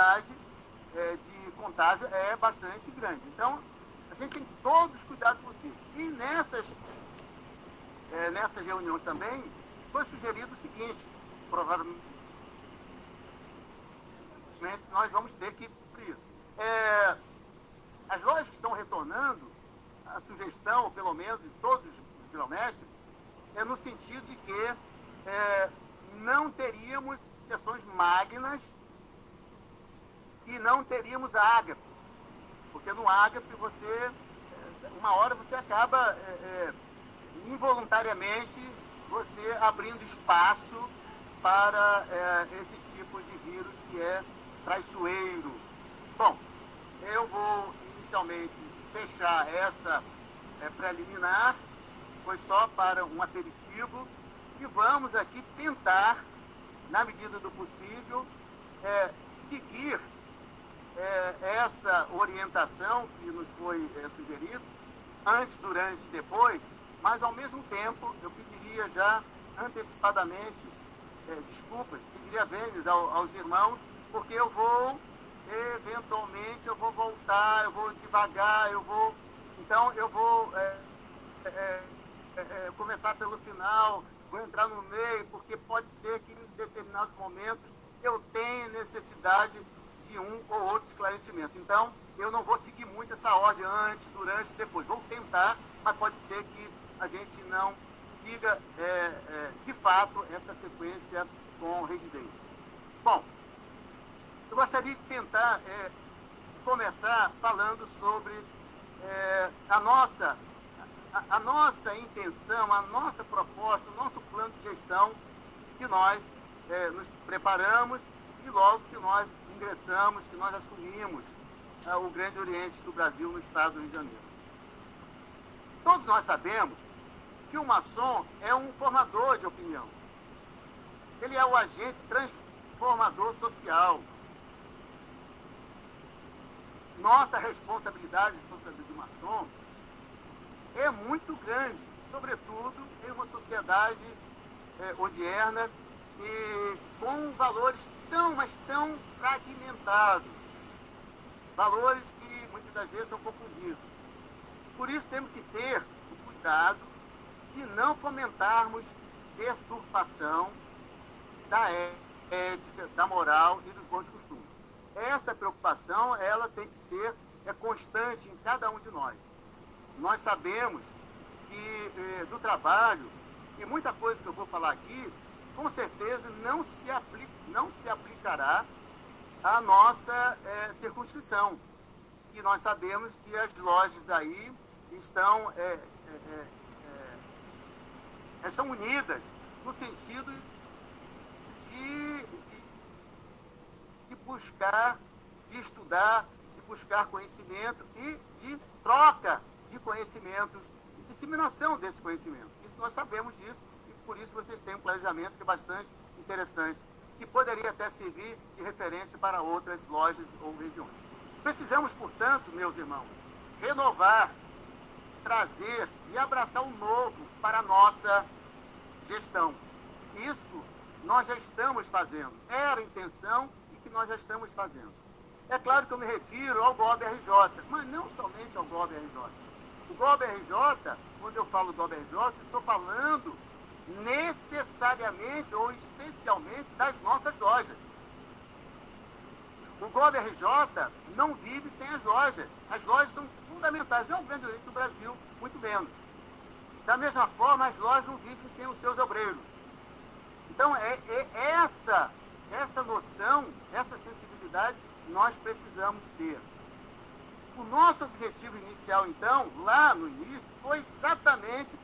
possibilidade de contágio é bastante grande. Então, a gente tem todos os cuidados possíveis. E nessas reuniões também foi sugerido o seguinte: provavelmente nós vamos ter que cumprir isso. As lojas que estão retornando, a sugestão, pelo menos de todos os quilomestres, é no sentido de que não teríamos sessões magnas e não teríamos ágape, porque no ágape uma hora você acaba involuntariamente você abrindo espaço para esse tipo de vírus que é traiçoeiro. Bom, eu vou inicialmente fechar essa preliminar, foi só para um aperitivo, e vamos aqui tentar, na medida do possível, seguir essa orientação que nos foi sugerida, antes, durante e depois, mas ao mesmo tempo eu pediria já antecipadamente desculpas, pediria vênias aos irmãos, porque eu vou, eventualmente, eu vou voltar, eu vou devagar, então eu vou começar pelo final, vou entrar no meio, porque pode ser que em determinados momentos eu tenha necessidade de um ou outro esclarecimento. Então, eu não vou seguir muito essa ordem antes, durante e depois. Vou tentar, mas pode ser que a gente não siga, de fato, essa sequência com rigidez. Bom, eu gostaria de tentar começar falando sobre a nossa intenção, a nossa proposta, o nosso plano de gestão que nós nos preparamos e logo que nós ingressamos, que nós assumimos o Grande Oriente do Brasil no estado do Rio de Janeiro. Todos nós sabemos que o maçom é um formador de opinião. Ele é o agente transformador social. Nossa responsabilidade do maçom é muito grande, sobretudo em uma sociedade odierna e com valores mas tão fragmentados, valores que muitas das vezes são confundidos. Por isso temos que ter o cuidado de não fomentarmos deturpação da ética, da moral e dos bons costumes. Essa preocupação, ela tem que ser constante em cada um de nós. Nós sabemos que do trabalho, e muita coisa que eu vou falar aqui, com certeza não se aplicará à nossa circunscrição. E nós sabemos que as lojas daí estão unidas no sentido de buscar, de estudar, de buscar conhecimento e de troca de conhecimentos e disseminação desse conhecimento. Isso nós sabemos disso e por isso vocês têm um planejamento que é bastante interessante, que poderia até servir de referência para outras lojas ou regiões. Precisamos, portanto, meus irmãos, renovar, trazer e abraçar o novo para a nossa gestão. Isso nós já estamos fazendo. Era a intenção e que nós já estamos fazendo. É claro que eu me refiro ao GOB-RJ, mas não somente ao GOB-RJ. O GOB-RJ, quando eu falo GOB-RJ, eu estou falando necessariamente ou especialmente das nossas lojas. O GOB-RJ não vive sem as lojas. As lojas são fundamentais, não é o Grande Oriente do Brasil, muito menos. Da mesma forma, as lojas não vivem sem os seus obreiros. Então, essa noção, essa sensibilidade, nós precisamos ter. O nosso objetivo inicial, então, lá no início, foi exatamente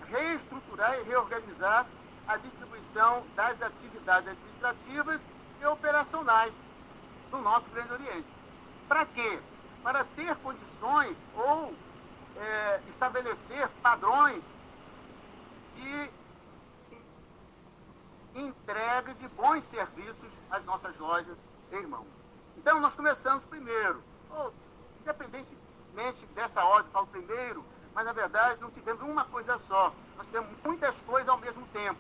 reestruturar e reorganizar a distribuição das atividades administrativas e operacionais do nosso Grande Oriente. Para quê? Para ter condições ou estabelecer padrões de entrega de bons serviços às nossas lojas e irmãos. Então, nós começamos primeiro, independentemente dessa ordem, falo primeiro, mas, na verdade, não tivemos uma coisa só. Nós tivemos muitas coisas ao mesmo tempo.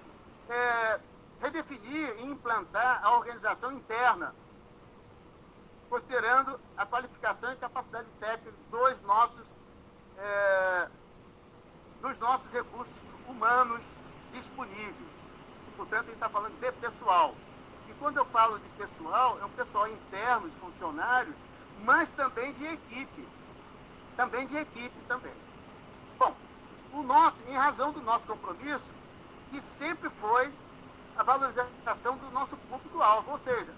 Redefinir e implantar a organização interna considerando a qualificação e capacidade técnica dos nossos recursos humanos disponíveis. Portanto, ele está falando de pessoal. E quando eu falo de pessoal, é um pessoal interno, de funcionários, mas também de equipe. Também. Bom, em razão do nosso compromisso, que sempre foi a valorização do nosso público-alvo, ou seja,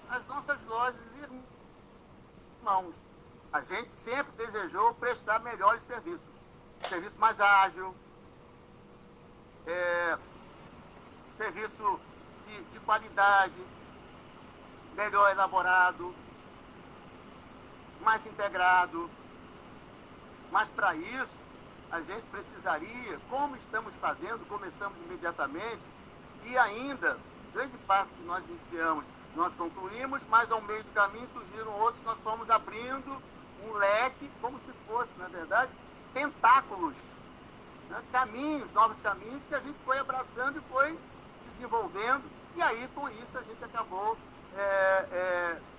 as nossas lojas e irmãos. A gente sempre desejou prestar melhores serviços. Serviço mais ágil, serviço de qualidade, melhor elaborado, mais integrado. Mas para isso, a gente precisaria, como estamos fazendo, começamos imediatamente, e ainda, grande parte que nós iniciamos, nós concluímos, mas ao meio do caminho surgiram outros, nós fomos abrindo um leque, como se fosse, na verdade, tentáculos, né? Novos caminhos que a gente foi abraçando e foi desenvolvendo, e aí com isso a gente acabou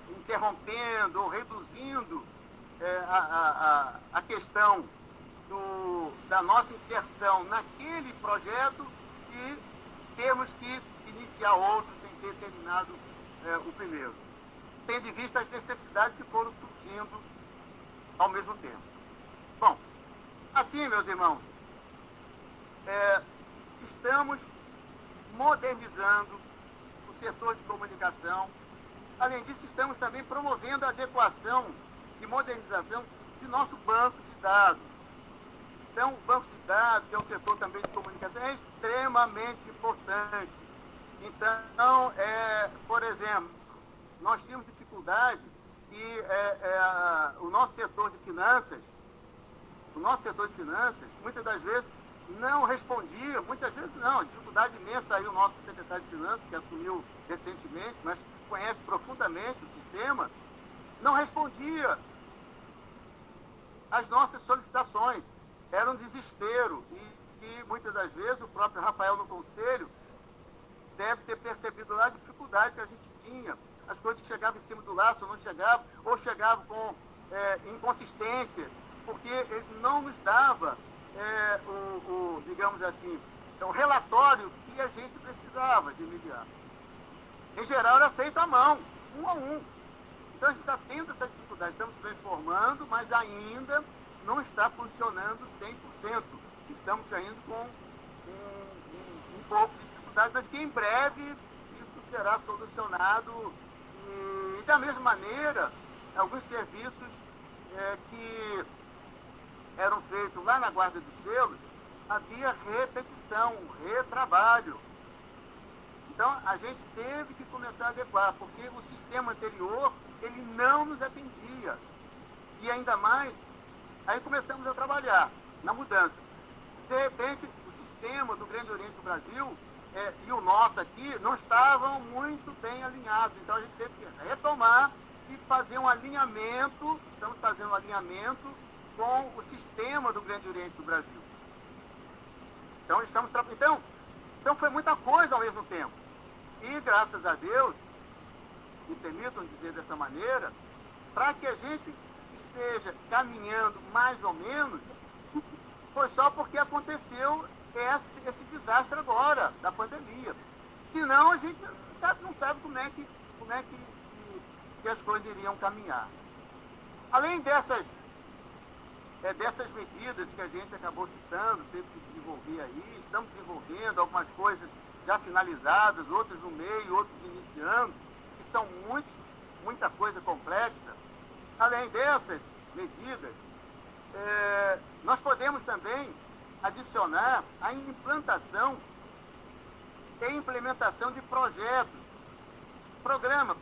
interrompendo ou reduzindo a questão da nossa inserção naquele projeto e termos que iniciar outros em ter terminado o primeiro, tendo em vista as necessidades que foram surgindo ao mesmo tempo. Bom, assim, meus irmãos, estamos modernizando o setor de comunicação. Além disso, estamos também promovendo a adequação e modernização de nosso banco de dados. Então, o banco de dados, que é um setor também de comunicação, é extremamente importante. Então, por exemplo, nós tínhamos dificuldade e o nosso setor de finanças, muitas das vezes não respondia, dificuldade imensa, aí o nosso secretário de Finanças, que assumiu recentemente, mas conhece profundamente o sistema, não respondia às nossas solicitações. Era um desespero e muitas das vezes o próprio Rafael no conselho deve ter percebido lá a dificuldade que a gente tinha, as coisas que chegavam em cima do laço não chegavam, ou chegavam com inconsistências, porque ele não nos dava digamos assim, o relatório que a gente precisava de imediato. Em geral era feito à mão, um a um. Então a gente está tendo essa dificuldade, estamos transformando, mas ainda não está funcionando 100%. Estamos ainda com um pouco de dificuldade, mas que em breve isso será solucionado. E da mesma maneira, alguns serviços que eram feitos lá na Guarda dos Selos, havia repetição, retrabalho. Então, a gente teve que começar a adequar, porque o sistema anterior, ele não nos atendia. E ainda mais, aí começamos a trabalhar na mudança. De repente, o sistema do Grande Oriente do Brasil e o nosso aqui não estavam muito bem alinhados. Então, a gente teve que retomar e fazer um alinhamento, estamos fazendo um alinhamento com o sistema do Grande Oriente do Brasil. Então foi muita coisa ao mesmo tempo. E, graças a Deus, me permitam dizer dessa maneira, para que a gente esteja caminhando mais ou menos, foi só porque aconteceu esse desastre agora, da pandemia. Senão, a gente não sabe como é que as coisas iriam caminhar. Além dessas medidas que a gente acabou citando, teve que desenvolver aí, estamos desenvolvendo algumas coisas já finalizadas, outras no meio, outras iniciando, que são muita coisa complexa. Além dessas medidas, nós podemos também adicionar a implantação e implementação de projetos, programa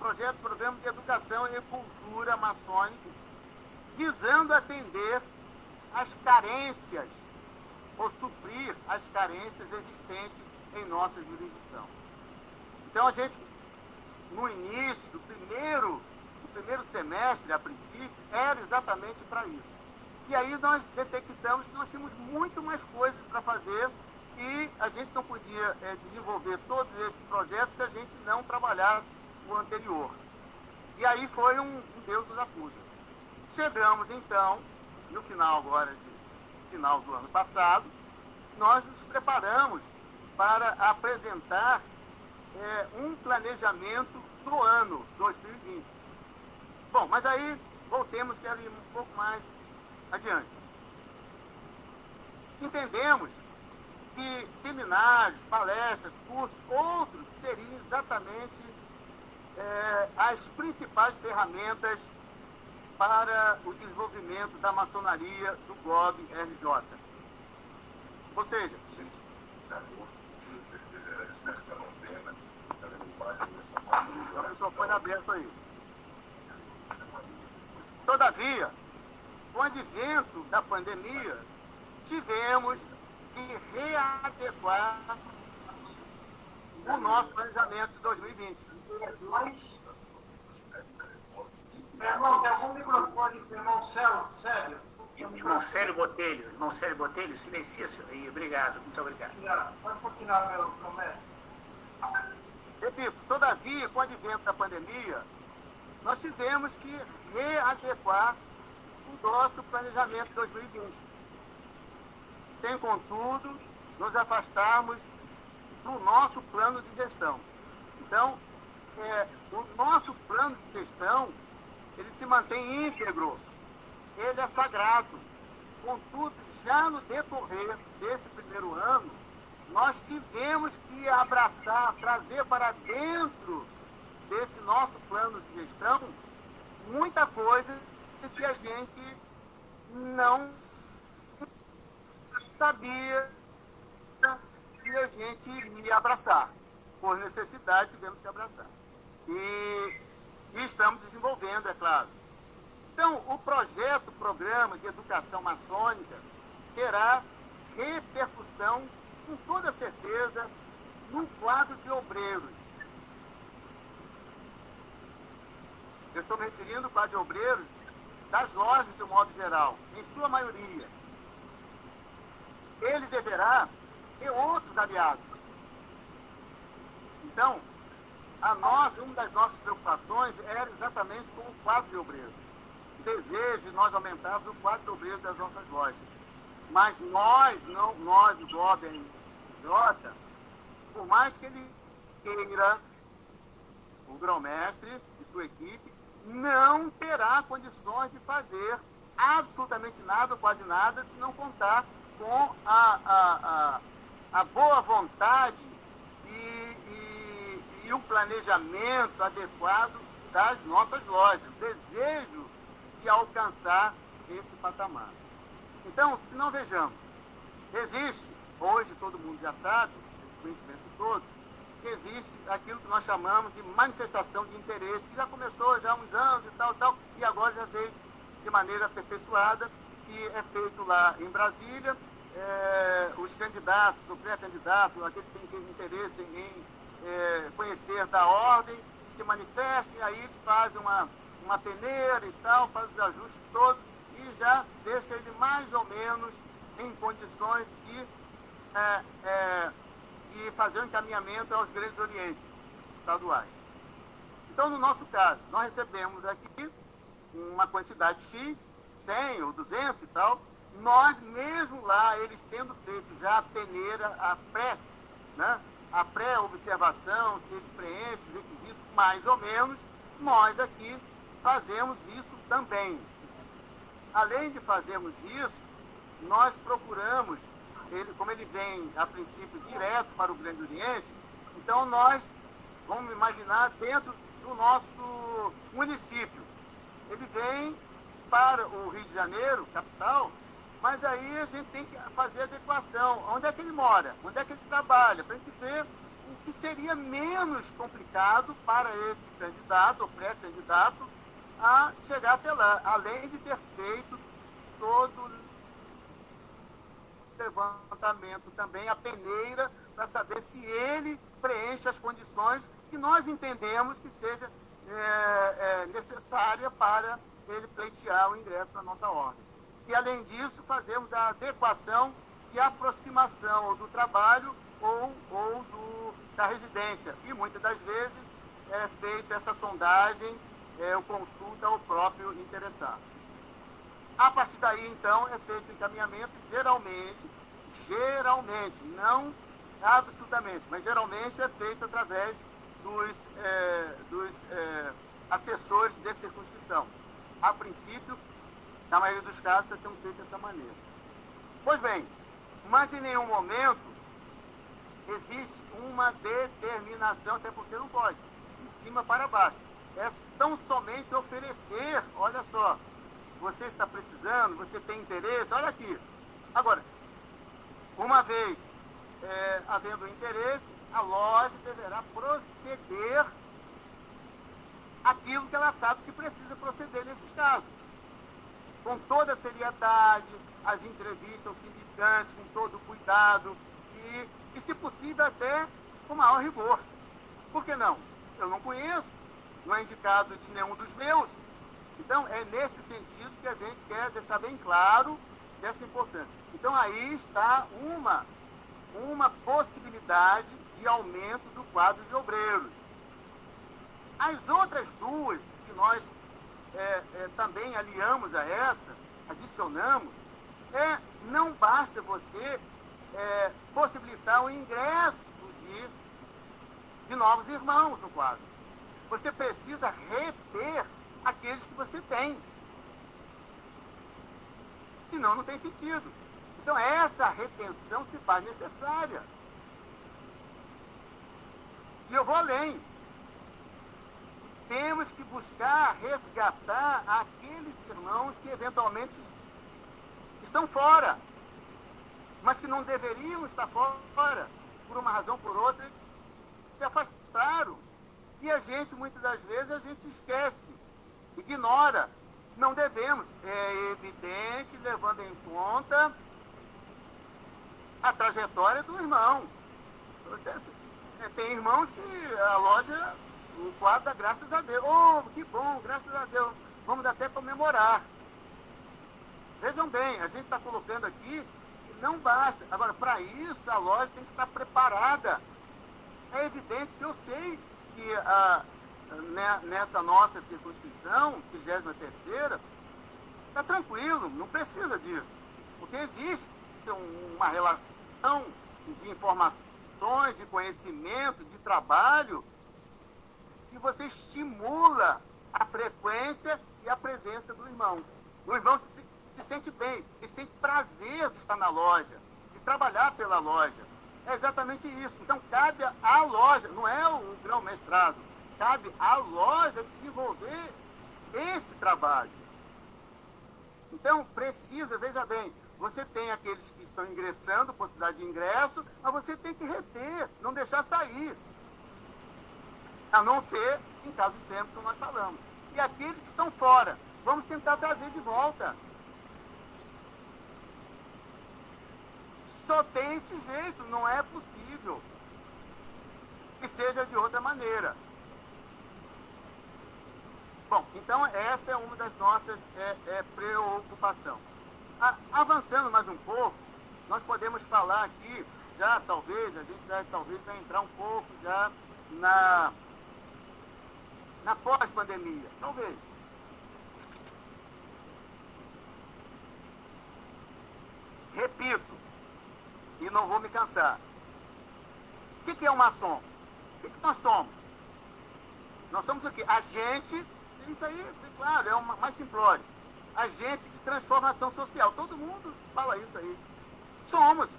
de educação e cultura maçônica, visando atender as carências, ou suprir as carências existentes em nossa jurisdição. Então, a gente, no início, do primeiro semestre, a princípio, era exatamente para isso. E aí nós detectamos que nós tínhamos muito mais coisas para fazer e a gente não podia desenvolver todos esses projetos se a gente não trabalhasse o anterior. E aí foi um Deus nos acuda. Chegamos, então, no final final do ano passado, nós nos preparamos para apresentar um planejamento do ano 2020. Bom, mas aí voltemos, quero ir um pouco mais adiante. Entendemos que seminários, palestras, cursos, outros seriam exatamente as principais ferramentas para o desenvolvimento da maçonaria do GOB-RJ. Ou seja, o microfone aberto aí. Todavia, com o advento da pandemia, tivemos que readequar o nosso planejamento de 2020. Meu irmão, tem algum microfone para o irmão Célio? Irmão Célio Botelho, silencia-se aí. Obrigado, muito obrigado. Pode continuar, meu mestre. Repito, todavia, com o advento da pandemia, nós tivemos que readequar o nosso planejamento de 2020. Sem, contudo, nos afastarmos do nosso plano de gestão. Então, o nosso plano de gestão, ele se mantém íntegro, ele é sagrado. Contudo, já no decorrer desse primeiro ano, nós tivemos que abraçar, trazer para dentro desse nosso plano de gestão muita coisa que a gente não sabia que a gente iria abraçar. Por necessidade, tivemos que abraçar. E estamos desenvolvendo, é claro. Então, o programa de educação maçônica terá repercussão, com toda certeza, no quadro de obreiros. Eu estou me referindo ao quadro de obreiros das lojas, de um modo geral, em sua maioria. Ele deverá ter outros aliados. Então, uma das nossas preocupações era exatamente com o quadro de obreiros. O desejo de nós aumentarmos o quadro de obreiros das nossas lojas. Mas nós, o GOB-RJ, por mais que ele queira, o grão-mestre e sua equipe, não terá condições de fazer absolutamente nada, ou quase nada, se não contar com a boa vontade e o planejamento adequado das nossas lojas, o desejo de alcançar esse patamar. Então, se não vejamos, existe, hoje todo mundo já sabe, conhecimento todo, que existe aquilo que nós chamamos de manifestação de interesse, que já começou já há uns anos e tal, e agora já veio de maneira aperfeiçoada, que é feito lá em Brasília. Os candidatos, o pré-candidato, aqueles que têm interesse em conhecer da ordem, se manifestam, e aí eles fazem uma peneira e tal, fazem os ajustes todos, e já deixa ele mais ou menos em condições de fazer um encaminhamento aos grandes orientes estaduais. Então, no nosso caso, nós recebemos aqui uma quantidade X, 100 ou 200 e tal, nós mesmo lá, eles tendo feito já a peneira, a pré-observação, se eles preenchem os requisitos, mais ou menos, nós aqui fazemos isso também. Além de fazermos isso, nós procuramos, como ele vem, a princípio, direto para o Grande Oriente, então nós, vamos imaginar, dentro do nosso município. Ele vem para o Rio de Janeiro, capital, mas aí a gente tem que fazer adequação. Onde é que ele mora? Onde é que ele trabalha? Para a gente ver o que seria menos complicado para esse candidato ou pré-candidato a chegar até lá, além de ter feito todo o levantamento também, a peneira, para saber se ele preenche as condições que nós entendemos que seja necessária para ele pleitear o ingresso na nossa ordem. E, além disso, fazemos a adequação de aproximação do trabalho ou da residência. E, muitas das vezes, é feita essa sondagem ou consulta ao próprio interessado. A partir daí, então, é feito o encaminhamento, geralmente, não absolutamente, mas geralmente é feito através dos assessores de circunscrição. A princípio, na maioria dos casos, está sendo feito dessa maneira. Pois bem, mas em nenhum momento existe uma determinação, até porque não pode, de cima para baixo. É tão somente oferecer, olha só, você está precisando, você tem interesse, olha aqui. Agora, uma vez havendo interesse, a loja deverá proceder aquilo que ela sabe que precisa proceder nesses casos. Com toda a seriedade, as entrevistas aos sindicantes, com todo o cuidado e, se possível, até com maior rigor. Por que não? Eu não conheço, não é indicado de nenhum dos meus. Então, é nesse sentido que a gente quer deixar bem claro dessa importância. Então, aí está uma possibilidade de aumento do quadro de obreiros. As outras duas, que nós também aliamos a essa, adicionamos, não basta você possibilitar o ingresso de novos irmãos no quadro. Você precisa reter aqueles que você tem. Senão não tem sentido. Então essa retenção se faz necessária. E eu vou além. Temos que buscar resgatar aqueles irmãos que eventualmente estão fora, mas que não deveriam estar fora, por uma razão ou por outra, eles se afastaram. E a gente, muitas das vezes, a gente esquece, ignora. Não devemos. É evidente, levando em conta a trajetória do irmão. Tem irmãos que a loja, o quadro dá graças a Deus. Oh, que bom, graças a Deus. Vamos até comemorar. Vejam bem, a gente está colocando aqui que não basta. Agora, para isso, a loja tem que estar preparada. É evidente que eu sei que nessa nossa circunscrição, 33ª, está tranquilo, não precisa disso. Porque existe uma relação de informações, de conhecimento, de trabalho, que você estimula a frequência e a presença do irmão. O irmão se sente bem, ele sente prazer de estar na loja, de trabalhar pela loja. É exatamente isso. Então, cabe à loja, não é o grão-mestrado, cabe à loja desenvolver esse trabalho. Então, precisa, veja bem, você tem aqueles que estão ingressando, possibilidade de ingresso, mas você tem que reter, não deixar sair. A não ser em casos extremos que nós falamos. E aqueles que estão fora, vamos tentar trazer de volta. Só tem esse jeito, não é possível que seja de outra maneira. Bom, então essa é uma das nossas preocupações. Avançando mais um pouco, nós podemos falar aqui, já talvez, a gente vai entrar um pouco já na pós-pandemia, talvez. Repito, e não vou me cansar. O que é um maçom? O que nós somos? Nós somos o quê? Agente, isso aí, claro, é o mais simplório. Agente de transformação social. Todo mundo fala isso aí. Somos.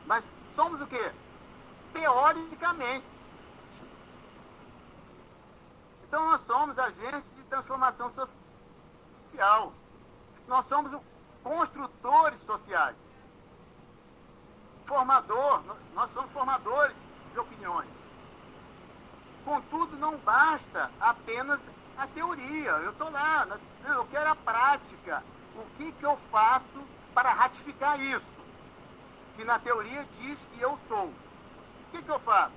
Mas somos o quê? Teoricamente. Então nós somos agentes de transformação social. Nós somos construtores sociais. Nós somos formadores de opiniões. Contudo, não basta apenas a teoria. Eu estou lá, eu quero a prática. O que eu faço para ratificar isso? Que na teoria diz que eu sou. O que eu faço?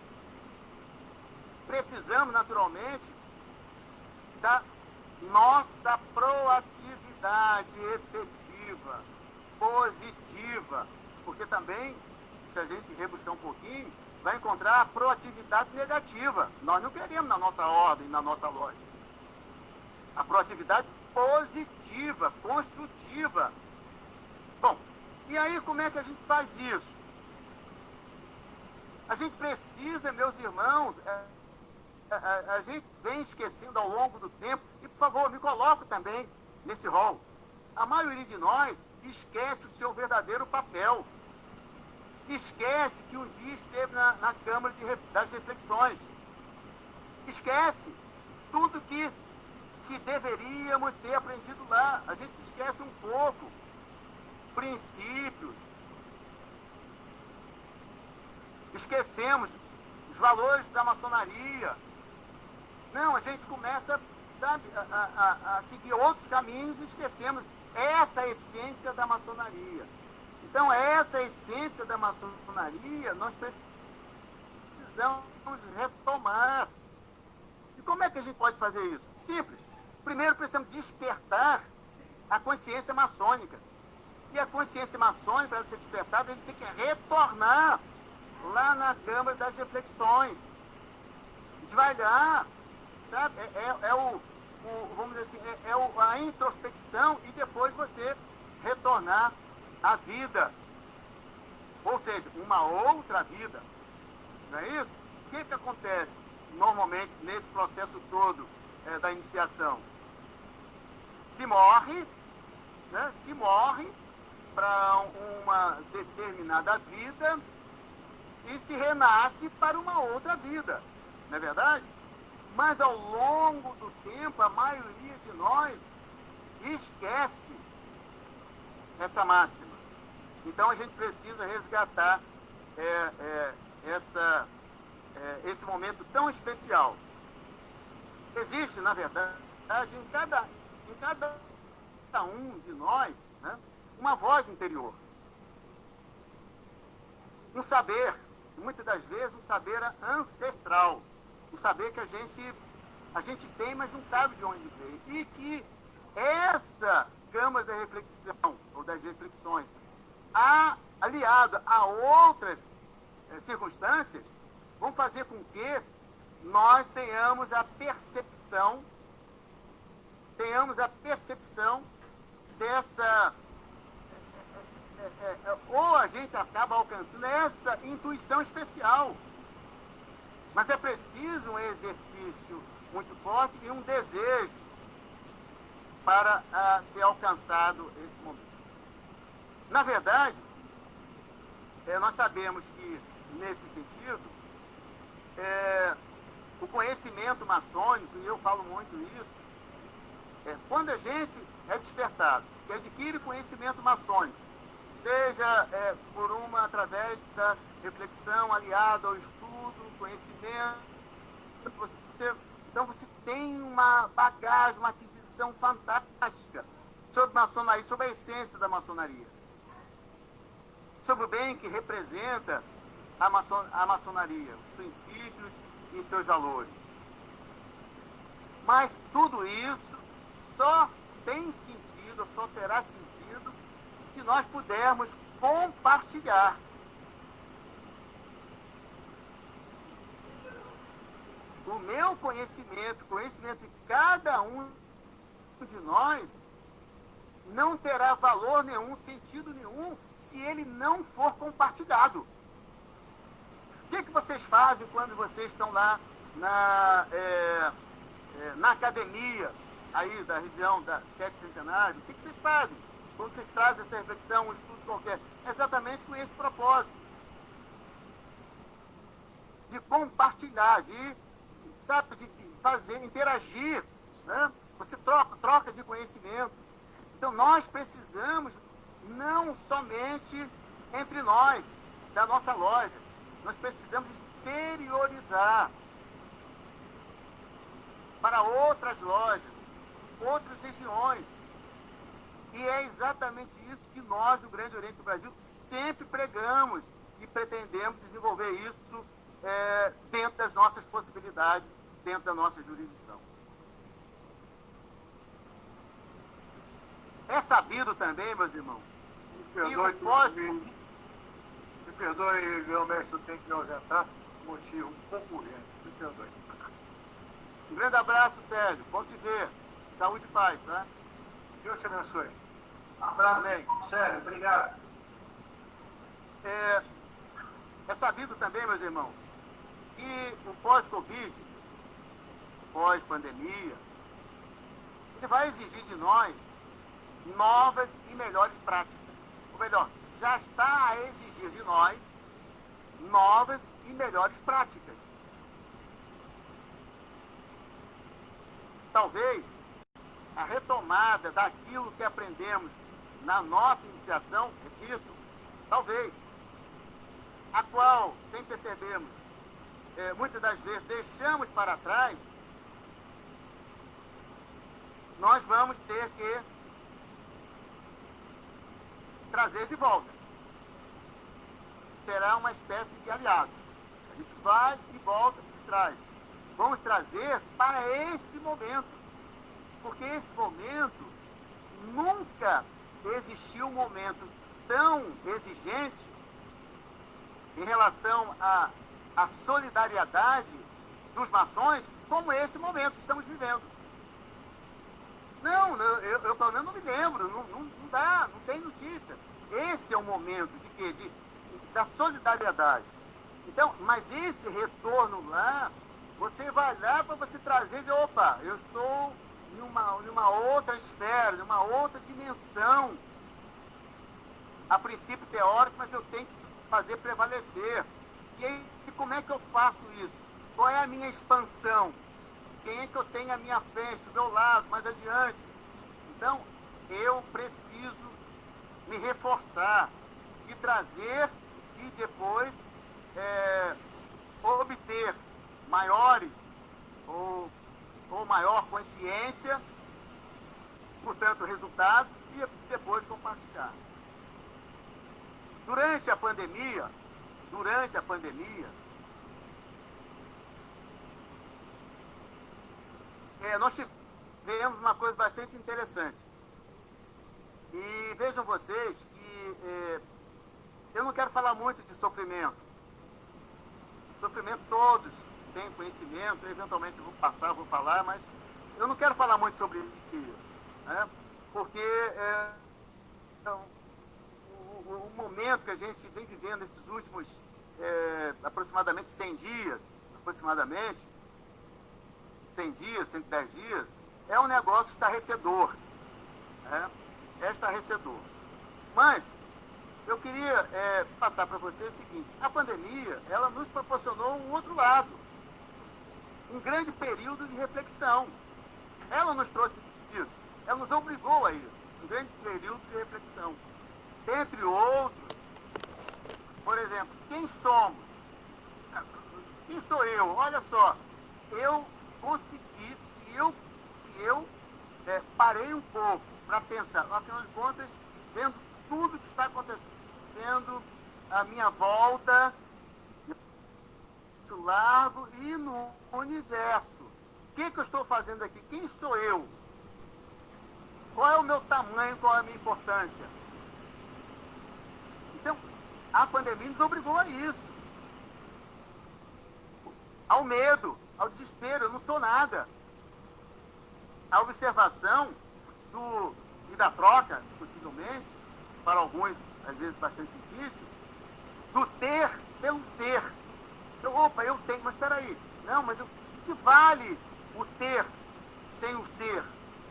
Precisamos, naturalmente, da nossa proatividade efetiva, positiva, porque também, se a gente rebuscar um pouquinho, vai encontrar a proatividade negativa. Nós não queremos na nossa ordem, na nossa loja. A proatividade positiva, construtiva. Bom, e aí como é que a gente faz isso? A gente precisa, meus irmãos, a gente vem esquecendo ao longo do tempo, e por favor, me coloco também nesse rol. A maioria de nós esquece o seu verdadeiro papel. Esquece que um dia esteve na Câmara das Reflexões. Esquece tudo que deveríamos ter aprendido lá. A gente esquece um pouco. Princípios. Esquecemos os valores da maçonaria. Não, a gente começa, sabe, a seguir outros caminhos e esquecemos essa essência da maçonaria. Então, essa essência da maçonaria nós precisamos retomar. E como é que a gente pode fazer isso? Simples. Primeiro, precisamos despertar a consciência maçônica. E a consciência maçônica, para ser despertada, a gente tem que retornar lá na Câmara das Reflexões. Esvaziar, sabe? Vamos dizer assim, a introspecção e depois você retornar à vida. Ou seja, uma outra vida. Não é isso? O que acontece normalmente nesse processo todo da iniciação? Se morre, né? Se morre para uma determinada vida e se renasce para uma outra vida. Não é verdade? Mas ao longo do tempo, a maioria de nós esquece essa máxima. Então a gente precisa resgatar esse momento tão especial. Existe, na verdade, em cada um de nós, né, uma voz interior. Um saber, muitas das vezes um saber ancestral. Um saber que a gente tem, mas não sabe de onde veio. E que essa Câmara da Reflexão, ou das reflexões, aliada a outras circunstâncias, vão fazer com que nós tenhamos a percepção dessa... ou a gente acaba alcançando essa intuição especial. Mas é preciso um exercício muito forte e um desejo para ser alcançado esse momento. Na verdade, nós sabemos que, nesse sentido, o conhecimento maçônico, e eu falo muito isso, quando a gente é despertado, que adquire conhecimento maçônico, seja através da reflexão aliada ao estudo, conhecimento, então você tem uma bagagem, uma aquisição fantástica sobre maçonaria, sobre a essência da maçonaria, sobre o bem que representa a maçonaria, os princípios e seus valores. Mas tudo isso só tem sentido, só terá sentido, se nós pudermos compartilhar. O meu conhecimento, o conhecimento de cada um de nós, não terá valor nenhum, sentido nenhum, se ele não for compartilhado. O que vocês fazem quando vocês estão lá na academia aí da região da 7º Centenário? O que vocês fazem quando vocês trazem essa reflexão, um estudo qualquer? Exatamente com esse propósito. De compartilhar, de fazer, interagir, né? Você troca de conhecimento. Então nós precisamos, não somente entre nós, da nossa loja, nós precisamos exteriorizar para outras lojas, outras regiões. E é exatamente isso que nós, do Grande Oriente do Brasil, sempre pregamos e pretendemos desenvolver isso dentro das nossas possibilidades, dentro da nossa jurisdição. É sabido também, meus irmãos, me perdoe, grão-mestre, eu tenho que me ausentar, motivo concorrente. Me perdoe. Um grande abraço, Sérgio. Bom te ver. Saúde e paz, tá? Deus te abençoe. Abraço. Amém. Sério, obrigado. É sabido também, meus irmãos, que o pós-Covid, pós-pandemia, ele vai exigir de nós novas e melhores práticas. Ou melhor, já está a exigir de nós novas e melhores práticas. Talvez a retomada daquilo que aprendemos na nossa iniciação, repito, talvez, a qual, sem percebermos, muitas das vezes deixamos para trás, nós vamos ter que trazer de volta. Será uma espécie de aliado. A gente vai e volta e traz. Vamos trazer para esse momento. Porque esse momento, nunca existiu um momento tão exigente em relação à solidariedade dos maçons como esse momento que estamos vivendo. Não, eu pelo menos não me lembro, não dá, não tem notícia. Esse é o momento de quê? Da solidariedade. Então, mas esse retorno lá, você vai lá para você trazer de, opa, eu estou numa outra esfera, numa outra dimensão. A princípio teórico, mas eu tenho que fazer prevalecer. E aí, como é que eu faço isso? Qual é a minha expansão? Quem é que eu tenho à minha frente, do meu lado, mais adiante? Então, eu preciso me reforçar e trazer e depois obter maiores ou maior consciência, portanto, resultados, e depois compartilhar. Durante a pandemia, nós tivemos uma coisa bastante interessante. E vejam vocês que eu não quero falar muito de sofrimento. Sofrimento todos têm conhecimento, eventualmente vou falar, mas eu não quero falar muito sobre isso, né? Porque o momento que a gente vem vivendo nesses últimos aproximadamente 100 dias, 110 dias, é um negócio estarrecedor. É estarrecedor. Mas eu queria passar para vocês o seguinte: a pandemia, ela nos proporcionou um outro lado, um grande período de reflexão. Ela nos trouxe isso, ela nos obrigou a isso, um grande período de reflexão. Entre outros, por exemplo, quem somos? Quem sou eu? Olha só, eu consegui, se eu parei um pouco para pensar, afinal de contas, vendo tudo que está acontecendo à minha volta, no largo e no universo. O que eu estou fazendo aqui? Quem sou eu? Qual é o meu tamanho? Qual é a minha importância? Então, a pandemia nos obrigou a isso. Ao medo, ao desespero, eu não sou nada. A observação e da troca, possivelmente, para alguns, às vezes, bastante difícil, do ter pelo ser. Então, opa, eu tenho, mas espera aí. Não, mas o que vale o ter sem o ser?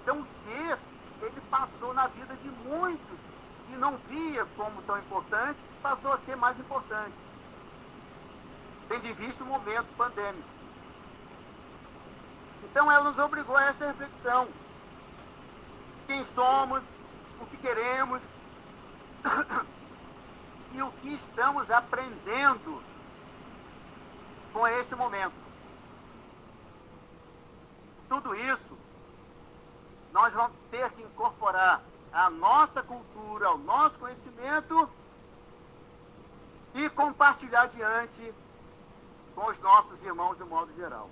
Então, o ser, ele passou na vida de muitos que não via como tão importante, passou a ser mais importante. Tendo em vista o momento pandêmico. Então, ela nos obrigou a essa reflexão. Quem somos, o que queremos e o que estamos aprendendo com este momento. Tudo isso nós vamos ter que incorporar à nossa cultura, ao nosso conhecimento e compartilhar adiante com os nossos irmãos de modo geral.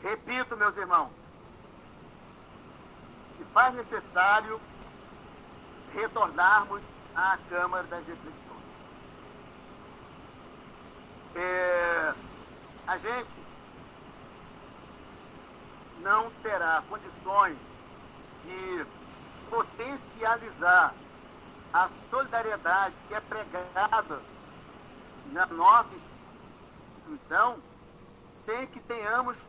Repito, meus irmãos, se faz necessário retornarmos à Câmara das Reflexões. A gente não terá condições de potencializar a solidariedade que é pregada na nossa instituição sem que tenhamos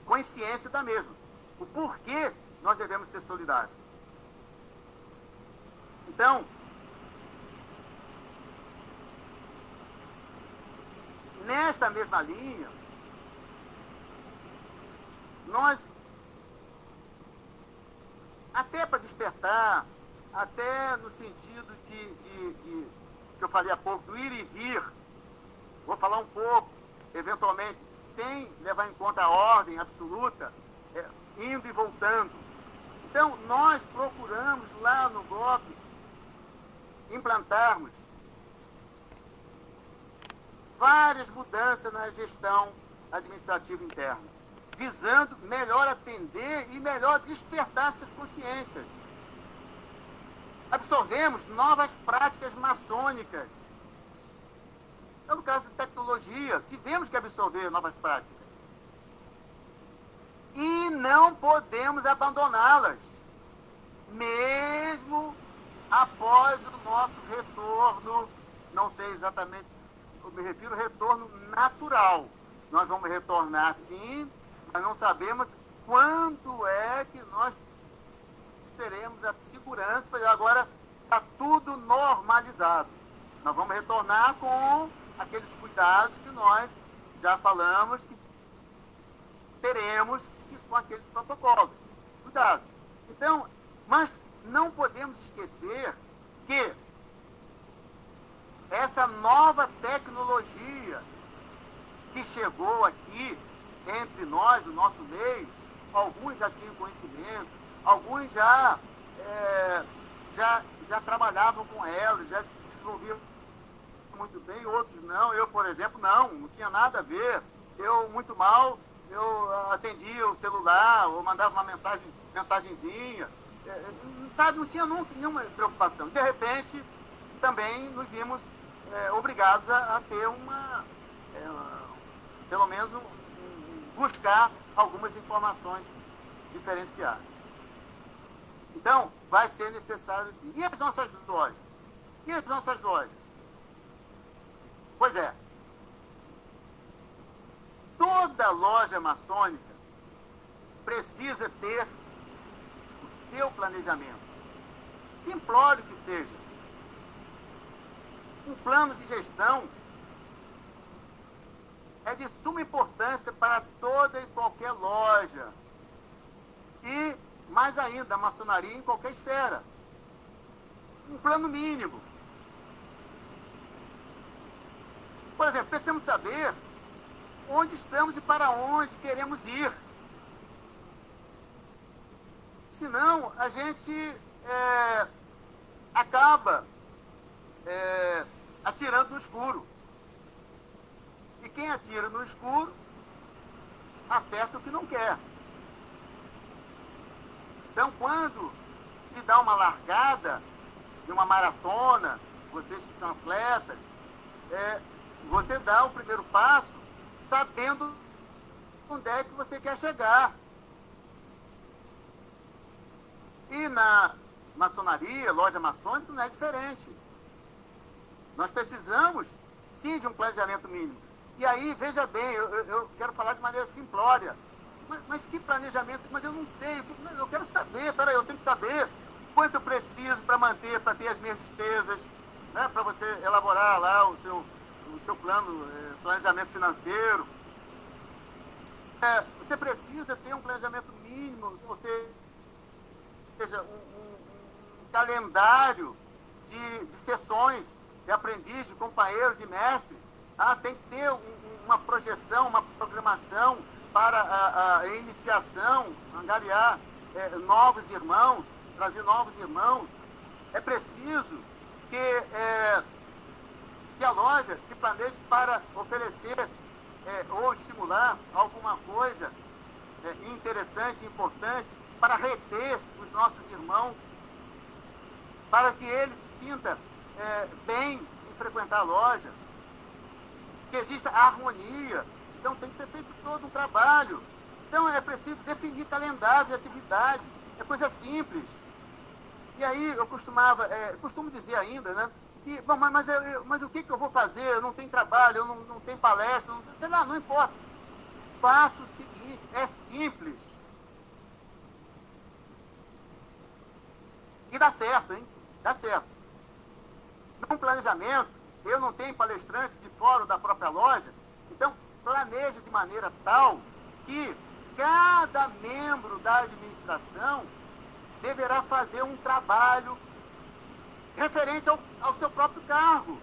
consciência da mesma. O porquê nós devemos ser solidários. Então, nesta mesma linha, nós, até para despertar, até no sentido que eu falei há pouco, do ir e vir, vou falar um pouco, eventualmente, sem levar em conta a ordem absoluta, indo e voltando. Então, nós procuramos lá no GOP implantarmos várias mudanças na gestão administrativa interna, visando melhor atender e melhor despertar essas consciências. Absorvemos novas práticas maçônicas. Então, no caso de tecnologia, tivemos que absorver novas práticas. E não podemos abandoná-las, mesmo após o nosso retorno, não sei exatamente, eu me refiro ao retorno natural. Nós vamos retornar sim, mas não sabemos quando é que nós teremos a segurança, porque agora está tudo normalizado. Nós vamos retornar com aqueles cuidados que nós já falamos que teremos, que são aqueles protocolos, cuidados. Então, mas não podemos esquecer que essa nova tecnologia que chegou aqui entre nós, no nosso meio, alguns já tinham conhecimento, alguns já trabalhavam com ela, já desenvolviam muito bem, outros não. Eu, por exemplo, não tinha nada a ver. Eu, muito mal, eu atendia o celular, ou mandava uma mensagenzinha, sabe, não tinha nunca nenhuma preocupação. De repente, também nos vimos obrigados a ter pelo menos, buscar algumas informações diferenciadas. Então, vai ser necessário sim. E as nossas lojas? E as nossas lojas? Pois é. Toda loja maçônica precisa ter o seu planejamento. Simplório que seja. Um plano de gestão é de suma importância para toda e qualquer loja. E, mais ainda, a maçonaria em qualquer esfera. Um plano mínimo. Por exemplo, precisamos saber onde estamos e para onde queremos ir. Senão, a gente acaba atirando no escuro. E quem atira no escuro, acerta o que não quer. Então, quando se dá uma largada de uma maratona, vocês que são atletas, você dá o primeiro passo sabendo onde é que você quer chegar. E na maçonaria, loja maçônica, não é diferente. Nós precisamos, sim, de um planejamento mínimo. E aí, veja bem, eu quero falar de maneira simplória. Mas que planejamento? Mas eu não sei. Eu quero saber, peraí, eu tenho que saber quanto eu preciso para manter, para ter as minhas despesas, né, para você elaborar lá o seu plano, planejamento financeiro. Você precisa ter um planejamento mínimo, ou seja, um calendário de sessões, de aprendiz, de companheiro, de mestre. Tem que ter uma projeção, uma programação para a iniciação, angariar novos irmãos, trazer novos irmãos. É preciso que a loja se planeje para oferecer ou estimular alguma coisa interessante, importante, para reter os nossos irmãos, para que eles se sintam bem em frequentar a loja, que exista harmonia Então tem que ser feito todo um trabalho. Então é preciso definir calendário de atividades. É coisa simples. E aí eu costumo dizer ainda, né? Que, bom, mas o que eu vou fazer? Eu não tenho trabalho, eu não tenho palestra, sei lá, não importa. Faça o seguinte, é simples. E dá certo, hein? Dá certo. Num planejamento, eu não tenho palestrante de fora da própria loja, então planeje de maneira tal que cada membro da administração deverá fazer um trabalho referente ao seu próprio cargo.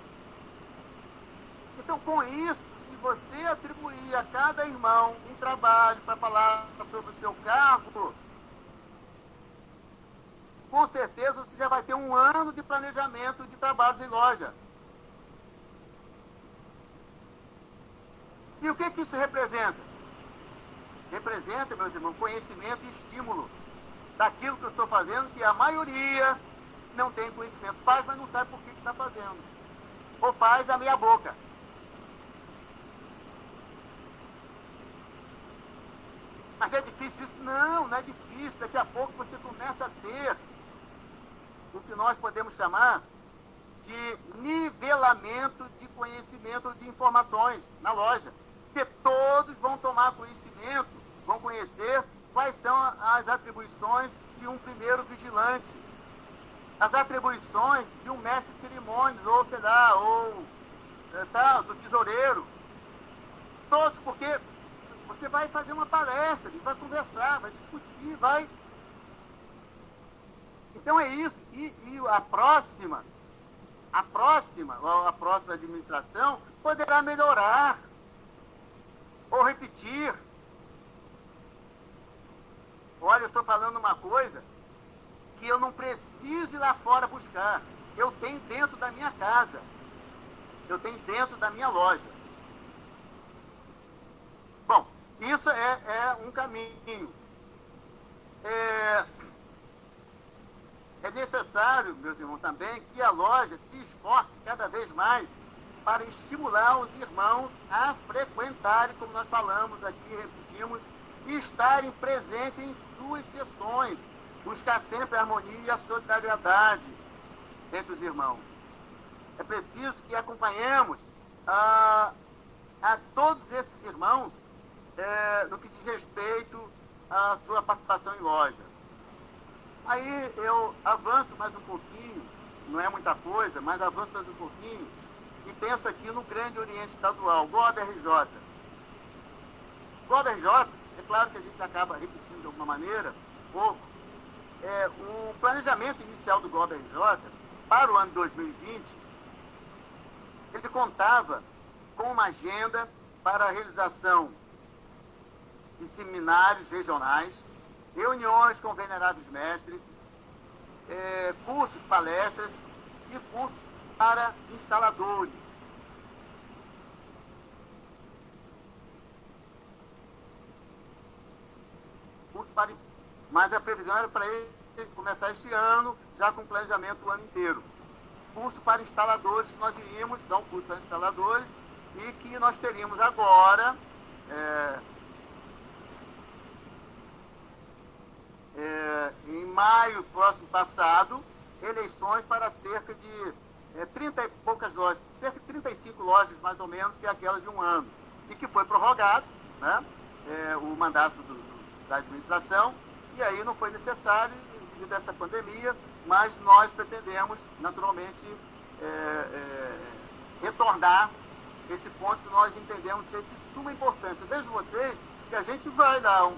Então, com isso, se você atribuir a cada irmão um trabalho para falar sobre o seu cargo, com certeza você já vai ter um ano de planejamento de trabalhos em loja. E o que isso representa? Representa, meus irmãos, conhecimento e estímulo daquilo que eu estou fazendo, que a maioria não tem conhecimento. Faz, mas não sabe por que está fazendo. Ou faz a meia boca. Mas é difícil isso? Não é difícil. Daqui a pouco você começa a ter o que nós podemos chamar de nivelamento de conhecimento de informações na loja. Porque todos vão tomar conhecimento, vão conhecer quais são as atribuições de um primeiro vigilante, as atribuições de um mestre de cerimônias, ou sei lá, do tesoureiro. Todos, porque você vai fazer uma palestra, vai conversar, vai discutir, vai... Então é isso. E a próxima administração poderá melhorar ou repetir. Olha, eu estou falando uma coisa que eu não preciso ir lá fora buscar. Eu tenho dentro da minha casa. Eu tenho dentro da minha loja. Bom, isso é um caminho. É necessário, meus irmãos, também que a loja se esforce cada vez mais para estimular os irmãos a frequentarem, como nós falamos aqui, repetimos, e estarem presentes em suas sessões, buscar sempre a harmonia e a solidariedade entre os irmãos. É preciso que acompanhemos a todos esses irmãos no que diz respeito à sua participação em loja. Aí eu avanço mais um pouquinho, não é muita coisa, mas avanço mais um pouquinho e penso aqui no Grande Oriente Estadual, GOB-RJ. GOB-RJ, é claro que a gente acaba repetindo de alguma maneira, pouco. O planejamento inicial do GOB-RJ para o ano 2020, ele contava com uma agenda para a realização de seminários regionais, reuniões com veneráveis mestres, cursos, palestras e cursos para instaladores. Mas a previsão era para ele começar este ano, já com planejamento o ano inteiro. Curso para instaladores, que nós iríamos dar um curso para instaladores e que nós teríamos agora... em maio próximo passado, eleições para cerca de 30 e poucas lojas, cerca de 35 lojas mais ou menos, que é aquela de um ano, e que foi prorrogado, né, o mandato da administração, e aí não foi necessário devido a essa pandemia, mas nós pretendemos naturalmente retornar esse ponto que nós entendemos ser de suma importância. Vejo vocês que a gente vai dar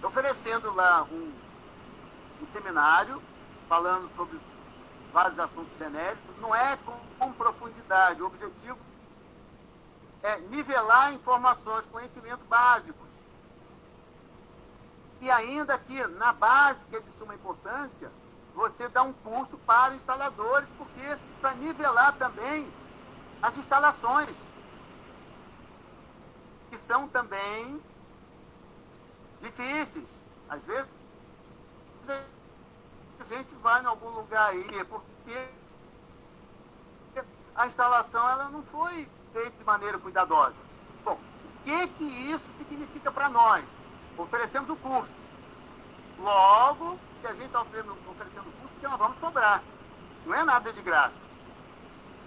oferecendo lá um seminário, falando sobre vários assuntos genéricos, não é com profundidade. O objetivo é nivelar informações, conhecimentos básicos. E ainda que na base, que é de suma importância, você dá um curso para instaladores, porque para nivelar também as instalações, que são também difíceis. Às vezes a gente vai em algum lugar aí porque a instalação ela não foi feita de maneira cuidadosa. que isso significa para nós? Oferecemos o curso. Logo, se a gente está oferecendo o curso, que nós vamos cobrar. Não é nada de graça.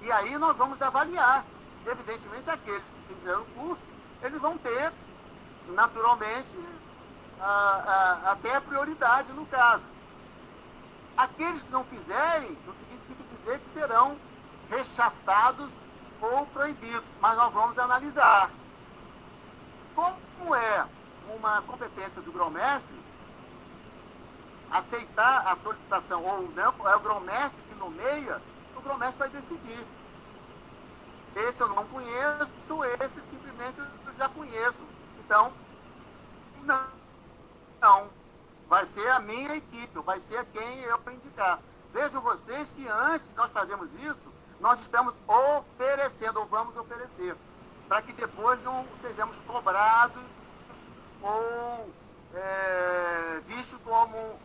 E aí nós vamos avaliar. Evidentemente, aqueles que fizeram o curso, eles vão ter, naturalmente, até a prioridade no caso. Aqueles que não fizerem, não significa dizer que serão rechaçados ou proibidos, mas nós vamos analisar. Como é uma competência do grão-mestre, aceitar a solicitação ou não, é o grão-mestre que nomeia, o grão-mestre vai decidir. Esse eu não conheço, esse simplesmente eu já conheço. Então, não. Vai ser a minha equipe, vai ser quem eu indicar. Vejam vocês que antes de nós fazermos isso, nós estamos oferecendo, ou vamos oferecer, para que depois não sejamos cobrados ou vistos como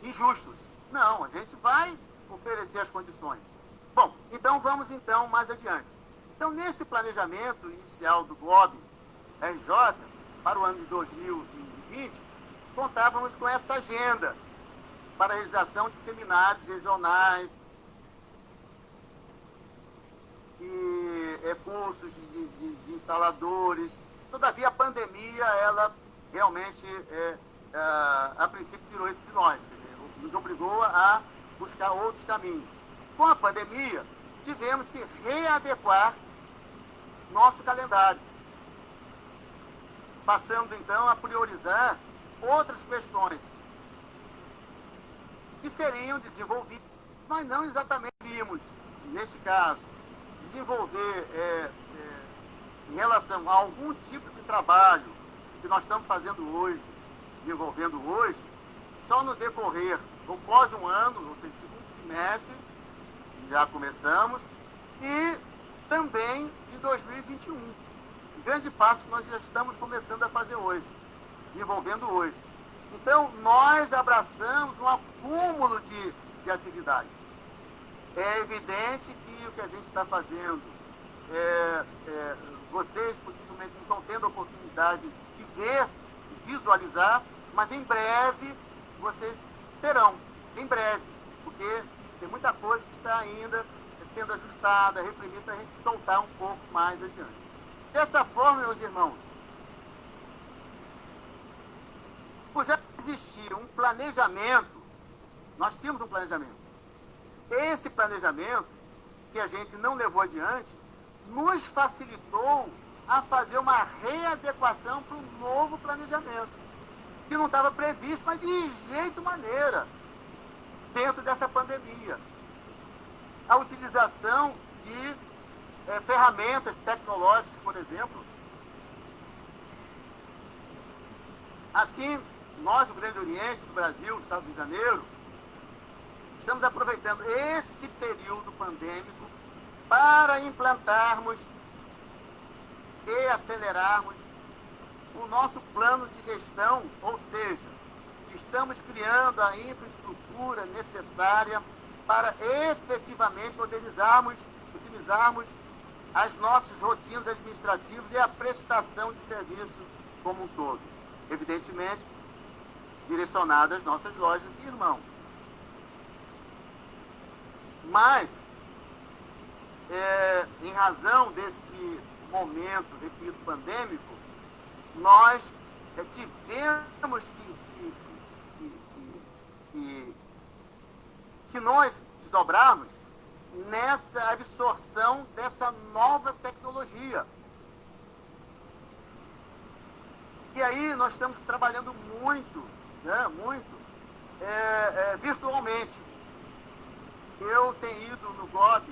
injustos. Não, a gente vai oferecer as condições. Bom, então vamos mais adiante. Então, nesse planejamento inicial do GLOB RJ, para o ano de 2020, contávamos com essa agenda para a realização de seminários regionais e cursos de instaladores. Todavia, a pandemia, ela realmente, a princípio, tirou isso de nós, quer dizer, nos obrigou a buscar outros caminhos. Com a pandemia, tivemos que readequar nosso calendário, passando, então, a priorizar outras questões que seriam desenvolvidas. Nós não exatamente vimos, neste caso, desenvolver em relação a algum tipo de trabalho que nós estamos fazendo hoje, desenvolvendo hoje, só no decorrer do pós um ano, ou seja, segundo semestre, já começamos, e também de 2021. Grande parte nós já estamos começando a fazer hoje, desenvolvendo hoje. Então, nós abraçamos um acúmulo de atividades. É evidente que o que a gente está fazendo, vocês possivelmente não estão tendo a oportunidade de ver, de visualizar, mas em breve vocês terão, em breve, porque tem muita coisa que está ainda sendo ajustada, reprimida, para a gente soltar um pouco mais adiante. Dessa forma, meus irmãos, por já existir um planejamento, nós tínhamos um planejamento. Esse planejamento, que a gente não levou adiante, nos facilitou a fazer uma readequação para um novo planejamento, que não estava previsto, mas de jeito maneira, dentro dessa pandemia. A utilização de ferramentas tecnológicas, por exemplo. Assim, nós do Grande Oriente, do Brasil, do Estado do Rio de Janeiro, estamos aproveitando esse período pandêmico para implantarmos e acelerarmos o nosso plano de gestão, ou seja, estamos criando a infraestrutura necessária para efetivamente modernizarmos, utilizarmos as nossas rotinas administrativas e a prestação de serviço como um todo. Evidentemente, direcionada às nossas lojas e irmãos. Mas, em razão desse momento, repito, pandêmico, nós tivemos que nós desdobrarmos nessa absorção dessa nova tecnologia. E aí nós estamos trabalhando muito, virtualmente. Eu tenho ido no GLOB,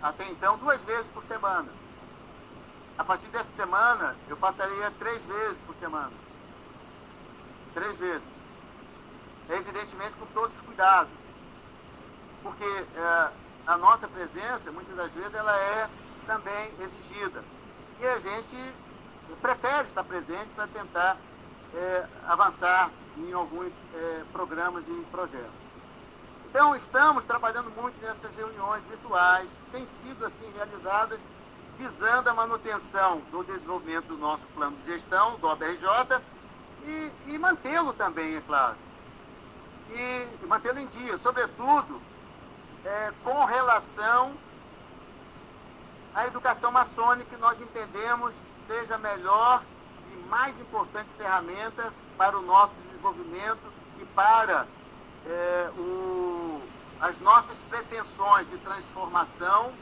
até então, 2 vezes por semana. A partir dessa semana, eu passaria 3 vezes por semana. 3 vezes. Evidentemente com todos os cuidados. Porque a nossa presença, muitas das vezes, ela é também exigida. E a gente prefere estar presente para tentar avançar em alguns programas e projetos. Então, estamos trabalhando muito nessas reuniões virtuais, têm sido assim realizadas visando a manutenção do desenvolvimento do nosso plano de gestão, do OBRJ, e mantê-lo também, é claro. E mantê-lo em dia, sobretudo com relação à educação maçônica, que nós entendemos seja a melhor e mais importante ferramenta para o nosso desenvolvimento e para as nossas pretensões de transformação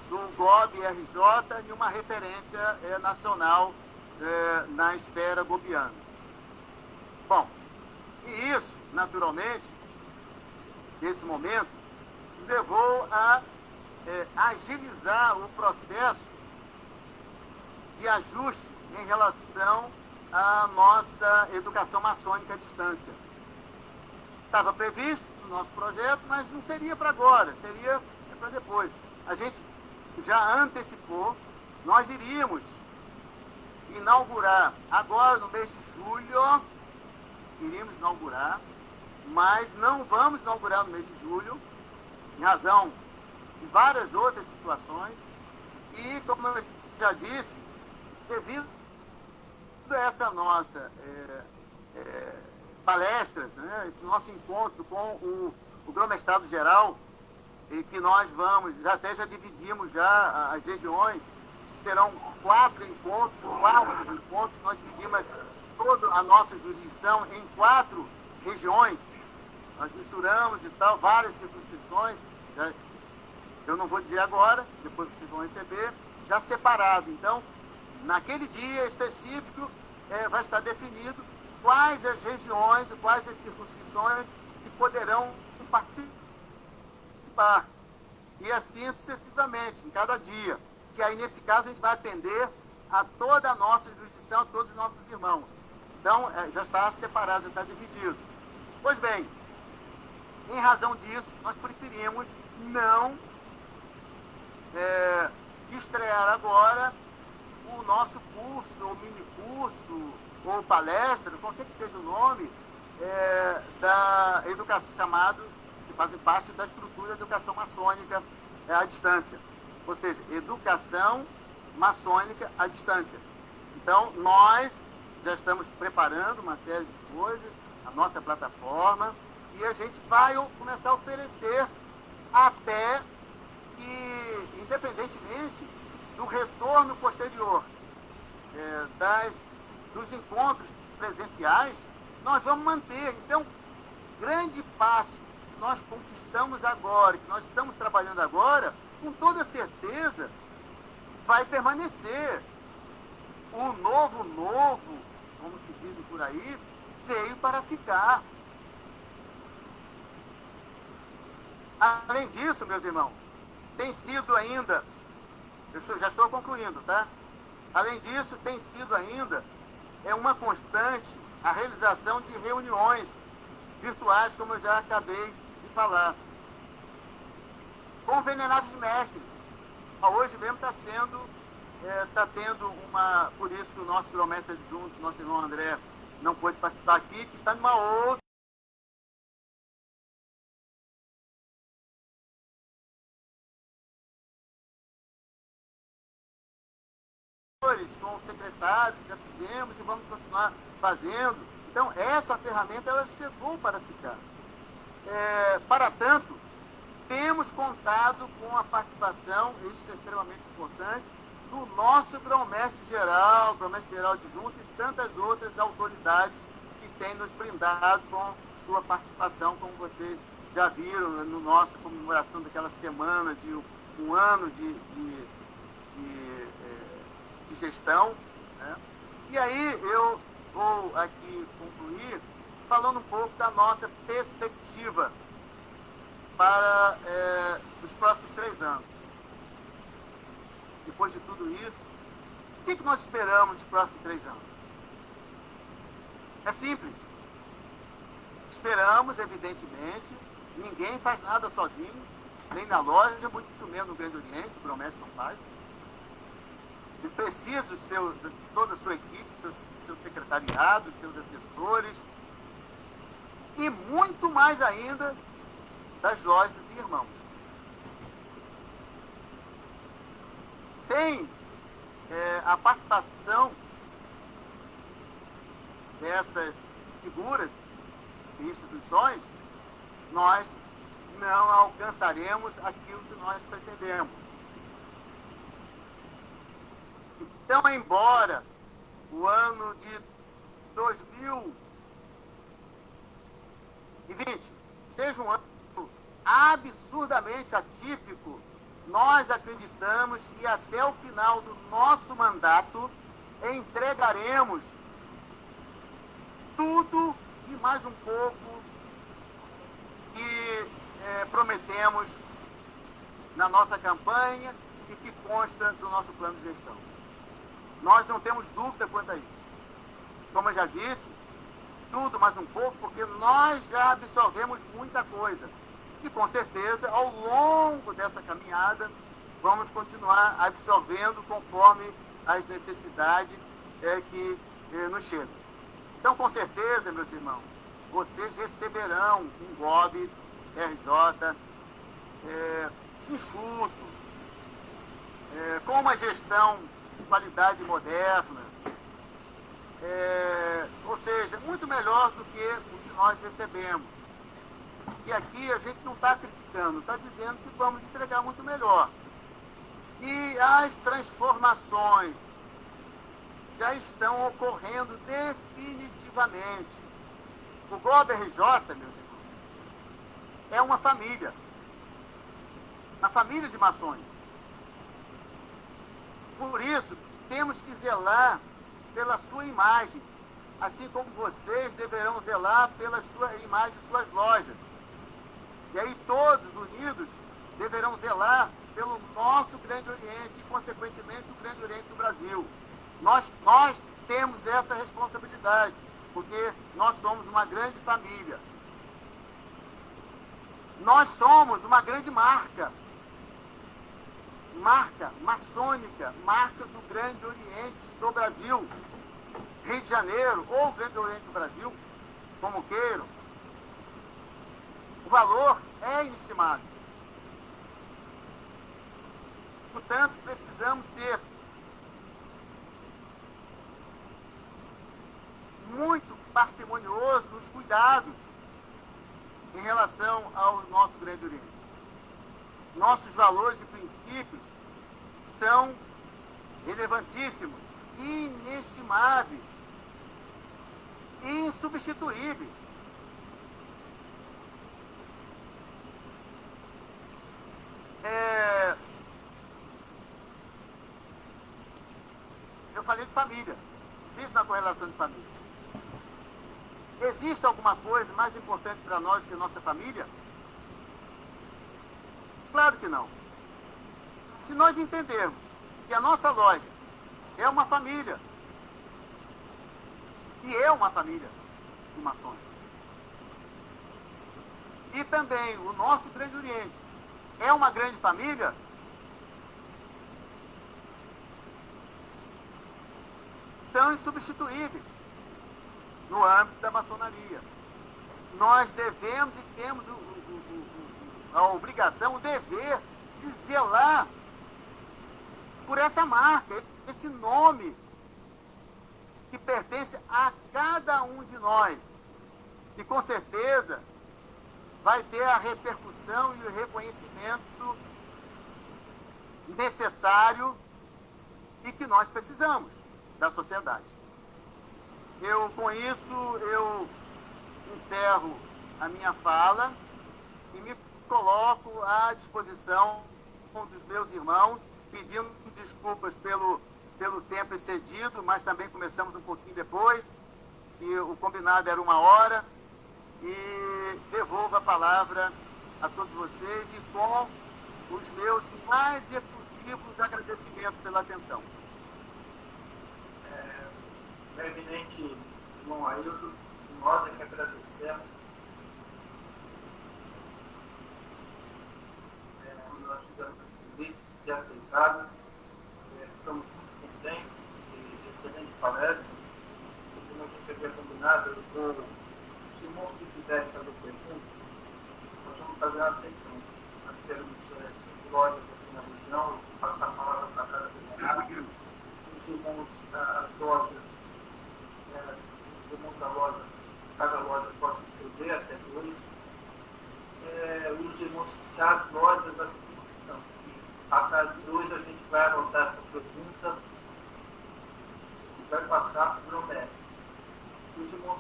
do GOB-RJ em uma referência nacional na esfera gobiana. Bom, e isso, naturalmente, nesse momento, nos levou a agilizar o processo de ajuste em relação à nossa educação maçônica à distância. Estava previsto no nosso projeto, mas não seria para agora, seria para depois. A gente já antecipou, nós iríamos inaugurar agora no mês de julho, mas não vamos inaugurar no mês de julho, em razão de várias outras situações, e, como eu já disse, devido a essa nossa palestras, né, esse nosso encontro com o Grão-Mestrado Geral, e que nós já dividimos já as regiões, serão 4 encontros, nós dividimos toda a nossa jurisdição em 4 regiões, nós misturamos e tal, várias circunscrições, eu não vou dizer agora, depois vocês vão receber, já separado. Então, naquele dia específico, vai estar definido quais as regiões, quais as circunscrições que poderão participar. E assim sucessivamente, em cada dia. Que aí, nesse caso, a gente vai atender a toda a nossa jurisdição, a todos os nossos irmãos. Então, já está separado, já está dividido. Pois bem, em razão disso, nós preferimos não estrear agora o nosso curso, ou mini-curso, ou palestra, qualquer que seja o nome, da educação, chamado, que fazem parte da estrutura da educação maçônica à distância. Ou seja, educação maçônica à distância. Então, nós já estamos preparando uma série de coisas, a nossa plataforma, e a gente vai começar a oferecer até que, independentemente do retorno posterior dos encontros presenciais, nós vamos manter. Então, grande parte que nós conquistamos agora, que nós estamos trabalhando agora, com toda certeza, vai permanecer. O novo, como se diz por aí, veio para ficar. Além disso, meus irmãos, tem sido ainda, eu já estou concluindo, tá? Além disso, tem sido ainda uma constante a realização de reuniões virtuais, como eu já acabei de falar, com venerados mestres. Hoje mesmo está tendo uma, por isso que o nosso grão-mestre adjunto, nosso irmão André, não pôde participar aqui, que está numa outra com o secretário, já fizemos e vamos continuar fazendo. Então, essa ferramenta, ela chegou para ficar. Para tanto, temos contado com a participação, isso é extremamente importante, do nosso grão-mestre geral adjunto e tantas outras autoridades que têm nos brindado com sua participação, como vocês já viram no nossa comemoração daquela semana de um ano de gestão, né? E aí eu vou aqui concluir falando um pouco da nossa perspectiva para os próximos 3 anos. Depois de tudo isso, o que nós esperamos nos próximos 3 anos? É simples. Esperamos, evidentemente, ninguém faz nada sozinho, nem na loja, muito menos no Grande Oriente, o grão-mestre não faz. Ele precisa de toda a sua equipe, seu secretariado, seus assessores, e muito mais ainda das lojas e irmãos. Sem a participação dessas figuras e instituições, nós não alcançaremos aquilo que nós pretendemos. Então, embora o ano de 2020 seja um ano absurdamente atípico, nós acreditamos que até o final do nosso mandato entregaremos tudo e mais um pouco que prometemos na nossa campanha e que consta do nosso plano de gestão. Nós não temos dúvida quanto a isso. Como eu já disse, tudo mais um pouco, porque nós já absorvemos muita coisa. E com certeza, ao longo dessa caminhada, vamos continuar absorvendo conforme as necessidades que nos chegam. Então, com certeza, meus irmãos, vocês receberão um GOB RJ enxuto, com uma gestão de qualidade moderna, ou seja, muito melhor do que o que nós recebemos. E aqui a gente não está criticando, está dizendo que vamos entregar muito melhor. E as transformações já estão ocorrendo definitivamente. O GOB RJ, meus irmãos, é uma família de maçons. Por isso, temos que zelar pela sua imagem, assim como vocês deverão zelar pela sua imagem de suas lojas. E aí todos unidos deverão zelar pelo nosso Grande Oriente e, consequentemente, o Grande Oriente do Brasil. Nós temos essa responsabilidade, porque nós somos uma grande família. Nós somos uma grande marca maçônica, marca do Grande Oriente do Brasil. Rio de Janeiro, ou Grande Oriente do Brasil, como queiram. O valor é inestimável. Portanto, precisamos ser muito parcimoniosos nos cuidados em relação ao nosso Grande Oriente. Nossos valores e princípios são relevantíssimos, inestimáveis, insubstituíveis. Eu falei de família, vivo na correlação de família. Existe alguma coisa mais importante para nós que a nossa família? Claro que não. Se nós entendermos que a nossa loja é uma família, e é uma família de maçons, e também o nosso Grande Oriente é uma grande família, são insubstituíveis no âmbito da maçonaria. Nós devemos e temos a obrigação, o dever de zelar por essa marca, esse nome que pertence a cada um de nós, e com certeza vai ter a repercussão e o reconhecimento necessário e que nós precisamos da sociedade. Com isso, eu encerro a minha fala e me coloco à disposição dos meus irmãos, pedindo desculpas pelo tempo excedido, mas também começamos um pouquinho depois, e o combinado era 1h, e devolvo a palavra a todos vocês e com os meus mais efusivos agradecimentos pela atenção. Eminente irmão Ailton, nós é que agradecemos. Nós tivemos o convite de aceitado. Estamos muito contentes e excelente palestra. Como a gente havia combinado, os irmãos que quiserem fazer perguntas, nós vamos fazer uma sequência. Nós temos 5 lojas aqui na região, passar a palavra para cada delegado.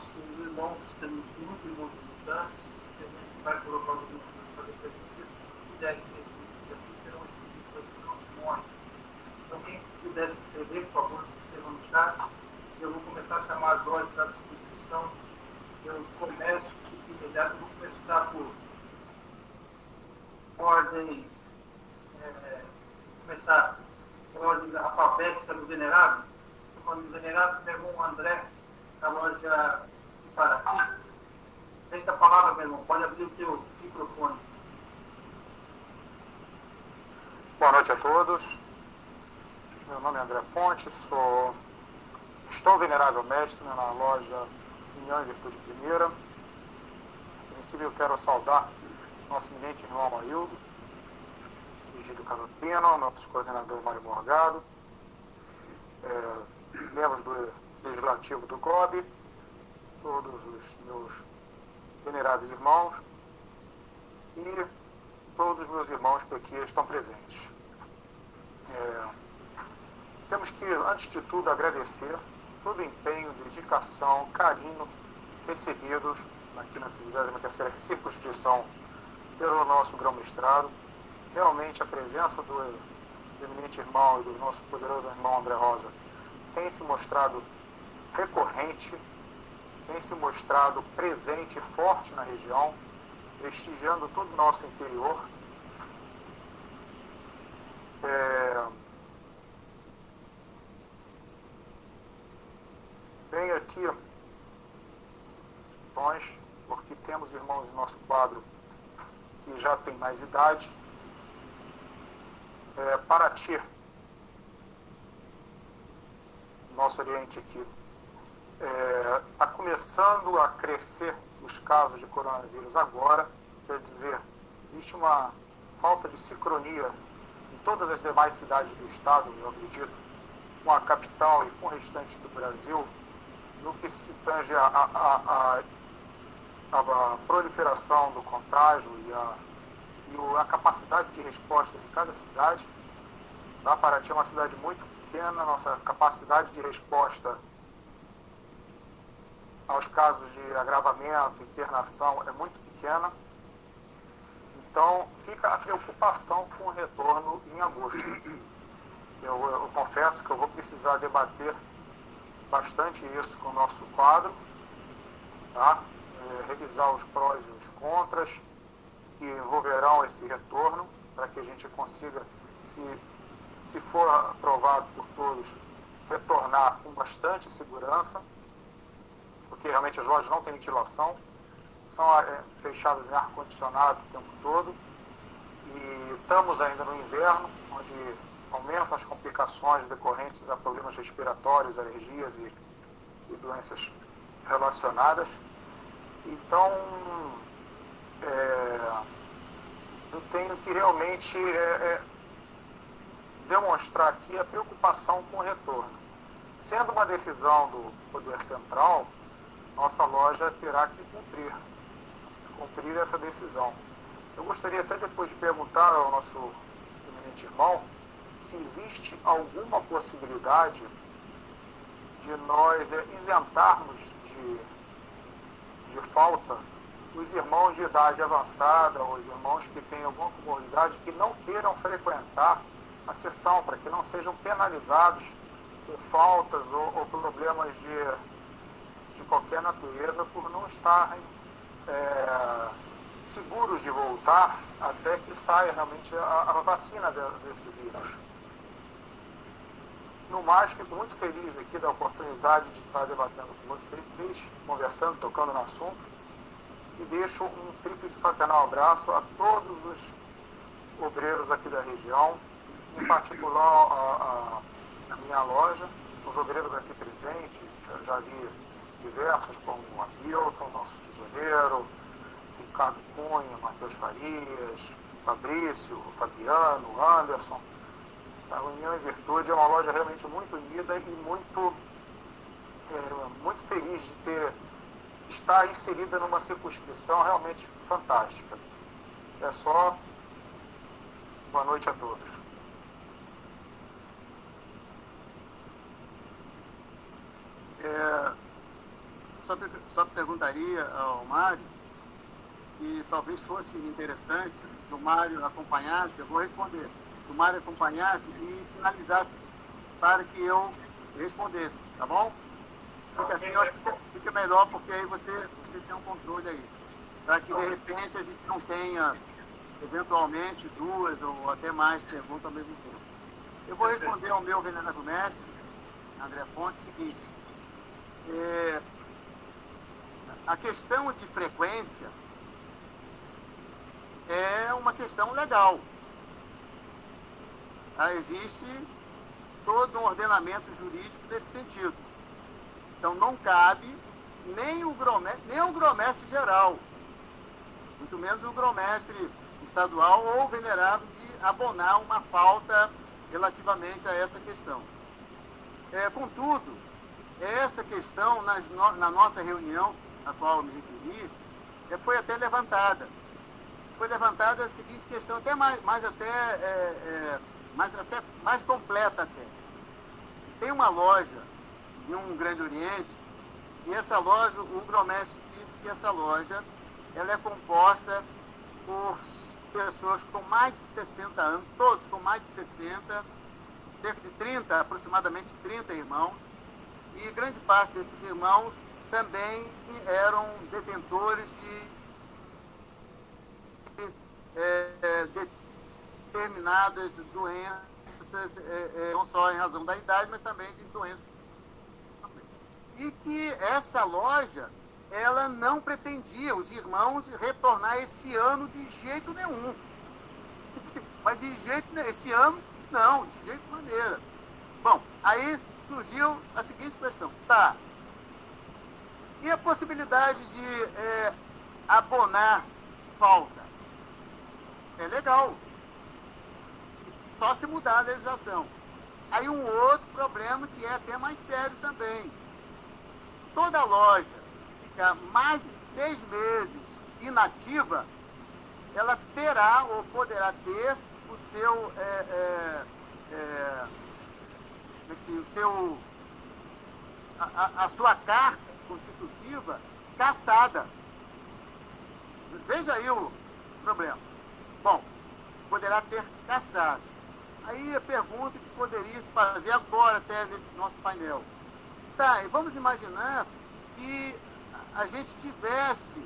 os irmãos temos muito irmãos visitantes, que a gente vai colocar os irmãos para fazer perguntas, se puderem escrever, aqui serão escritas pelos nossos. Então, quem puder se inscrever, por favor, se inscreva no chat. Eu vou começar a chamar as ordens da inscrição. Eu começo imediato, vou começar por ordem, começar por ordem alfabética do venerável. Quando o venerável, meu irmão André, da loja de Paraty. Tem essa palavra, meu irmão, pode abrir o teu microfone. Boa noite a todos. Meu nome é André Fonte, estou venerável mestre na loja União e Virtude Primeira. A princípio eu quero saudar nosso eminente irmão Amarildo, Vigílio Canopino, nosso coordenador Mário Morgado, membros do Legislativo do GOB, todos os meus venerados irmãos e todos os meus irmãos que aqui estão presentes. Temos que, antes de tudo, agradecer todo o empenho, dedicação, carinho recebidos aqui na 33ª circunscrição pelo nosso grão-mestrado. Realmente a presença do eminente irmão e do nosso poderoso irmão André Rosa tem se mostrado recorrente, tem se mostrado presente e forte na região, prestigiando todo o nosso interior. Venho aqui, nós, porque temos irmãos em nosso quadro que já têm mais idade. Paraty, nosso Oriente aqui, está começando a crescer os casos de coronavírus agora, quer dizer, existe uma falta de sincronia em todas as demais cidades do estado, eu acredito, com a capital e com o restante do Brasil, no que se tange a proliferação do contágio e a capacidade de resposta de cada cidade. A Paraty é uma cidade muito pequena, nossa capacidade de resposta aos casos de agravamento, internação é muito pequena. Então, fica a preocupação com o retorno em agosto. Eu confesso que eu vou precisar debater bastante isso com o nosso quadro, tá? Revisar os prós e os contras que envolverão esse retorno, para que a gente consiga, se for aprovado por todos, retornar com bastante segurança, porque realmente as lojas não têm ventilação, são fechadas em ar-condicionado o tempo todo, e estamos ainda no inverno, onde aumentam as complicações decorrentes a problemas respiratórios, alergias e doenças relacionadas. Então, eu tenho que realmente demonstrar aqui a preocupação com o retorno. Sendo uma decisão do Poder Central, nossa loja terá que cumprir essa decisão. Eu gostaria até depois de perguntar ao nosso eminente irmão se existe alguma possibilidade de nós isentarmos de falta os irmãos de idade avançada ou os irmãos que têm alguma comorbidade que não queiram frequentar a sessão, para que não sejam penalizados por faltas ou problemas de qualquer natureza por não estarem seguros de voltar até que saia realmente a vacina desse vírus. No mais, fico muito feliz aqui da oportunidade de estar debatendo com vocês, conversando, tocando no assunto, e deixo um tríplice fraternal abraço a todos os obreiros aqui da região, em particular a minha loja, os obreiros aqui presentes. Já vi diversos, como o Hamilton, nosso tesoureiro, Ricardo Cunha, Matheus Farias, Fabrício, Fabiano, Anderson. A União e Virtude é uma loja realmente muito unida e muito feliz de estar inserida numa circunscrição realmente fantástica. É só. Boa noite a todos. só perguntaria ao Mário se talvez fosse interessante que o Mário acompanhasse, eu vou responder, que o Mário acompanhasse e finalizasse para que eu respondesse, tá bom? Porque assim eu acho que fica melhor, porque aí você tem um controle aí. Para que de repente a gente não tenha, eventualmente, 2 ou até mais perguntas ao mesmo tempo. Eu vou responder ao meu venerável mestre, André Fonte, o seguinte. A questão de frequência é uma questão legal. Existe todo um ordenamento jurídico nesse sentido. Então não cabe nem o grão-mestre geral, muito menos o grão-mestre estadual ou venerável, de abonar uma falta relativamente a essa questão. Contudo, essa questão na nossa reunião, a qual eu me referi, foi até levantada. Foi levantada a seguinte questão, até mais completa até. Tem uma loja em um Grande Oriente, e essa loja, o grão-mestre disse que essa loja ela é composta por pessoas com mais de 60 anos, todos com mais de 60, cerca de 30, aproximadamente 30 irmãos, e grande parte desses irmãos também eram detentores de determinadas doenças, não só em razão da idade, mas também de doenças. E que essa loja, ela não pretendia, os irmãos, retornar esse ano de jeito nenhum. Mas de jeito nenhum, esse ano, não, de jeito maneira. Bom, aí surgiu a seguinte questão. Tá, e a possibilidade de abonar falta? É legal. Só se mudar a legislação. Aí um outro problema que é até mais sério também. Toda loja ficar mais de 6 meses inativa, ela terá ou poderá ter o seu, a sua carta constitutiva cassada. Veja aí o problema. Bom, poderá ter cassado. Aí a pergunta que poderia se fazer agora, até nesse nosso painel. Tá, e vamos imaginar que a gente tivesse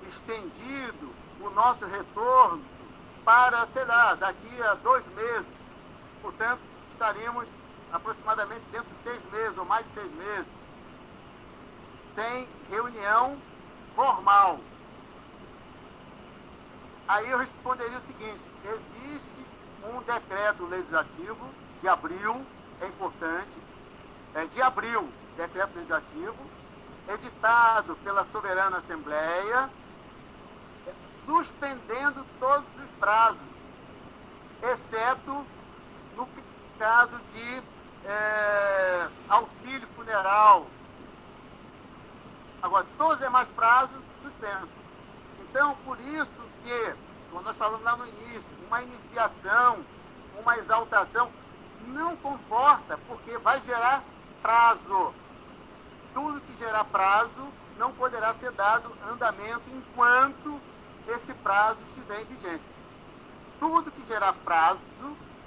estendido o nosso retorno para, sei lá, daqui a 2 meses. Portanto, estaríamos aproximadamente dentro de 6 meses, ou mais de 6 meses, sem reunião formal. Aí eu responderia o seguinte: existe um decreto legislativo de abril, é importante, de abril, decreto legislativo, editado pela Soberana Assembleia, suspendendo todos os prazos, exceto no caso de auxílio funeral. Agora, todos os demais prazos suspensos. Então, por isso que, como nós falamos lá no início, uma iniciação, uma exaltação, não comporta, porque vai gerar prazo. Tudo que gerar prazo não poderá ser dado andamento enquanto esse prazo estiver em vigência. Tudo que gerar prazo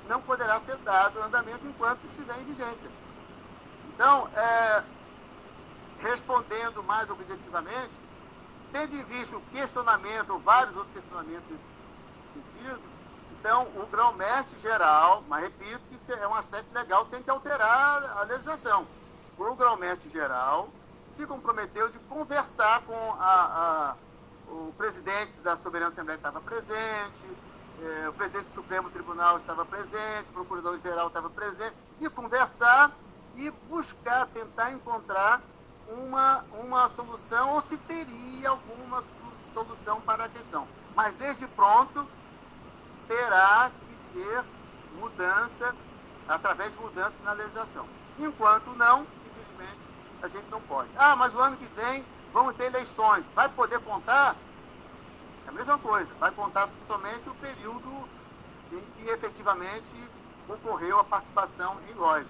não poderá ser dado andamento enquanto estiver em vigência. Então, respondendo mais objetivamente, tendo em vista o questionamento, ou vários outros questionamentos nesse sentido, então o grão-mestre geral, mas repito que isso é um aspecto legal, tem que alterar a legislação. O grão-mestre geral se comprometeu de conversar com o presidente da Soberana Assembleia estava presente, o presidente do Supremo Tribunal estava presente, o procurador-geral estava presente, e conversar e buscar, tentar encontrar uma solução, ou se teria alguma solução para a questão. Mas, desde pronto, terá que ser mudança, através de mudança na legislação. Enquanto não, infelizmente, a gente não pode. Ah, mas o ano que vem vamos ter eleições. Vai poder contar? É a mesma coisa. Vai contar somente o período em que efetivamente ocorreu a participação em loja.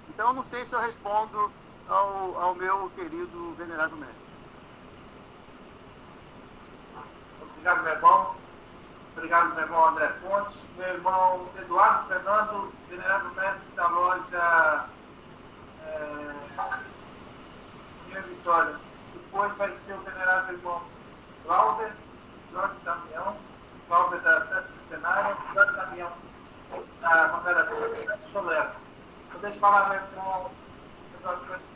Então, eu não sei se eu respondo ao meu querido venerado mestre. Obrigado, meu irmão. Obrigado, meu irmão André Fontes. Meu irmão Eduardo Fernando, venerado mestre da loja Minha Vitória. Depois vai ser o venerado irmão Glauber, Jorge Damião, Glauber da Sessa Centenária, Jorge Damião da Mangaratiba Solero. Eu deixo falar, meu irmão Eduardo Fernando.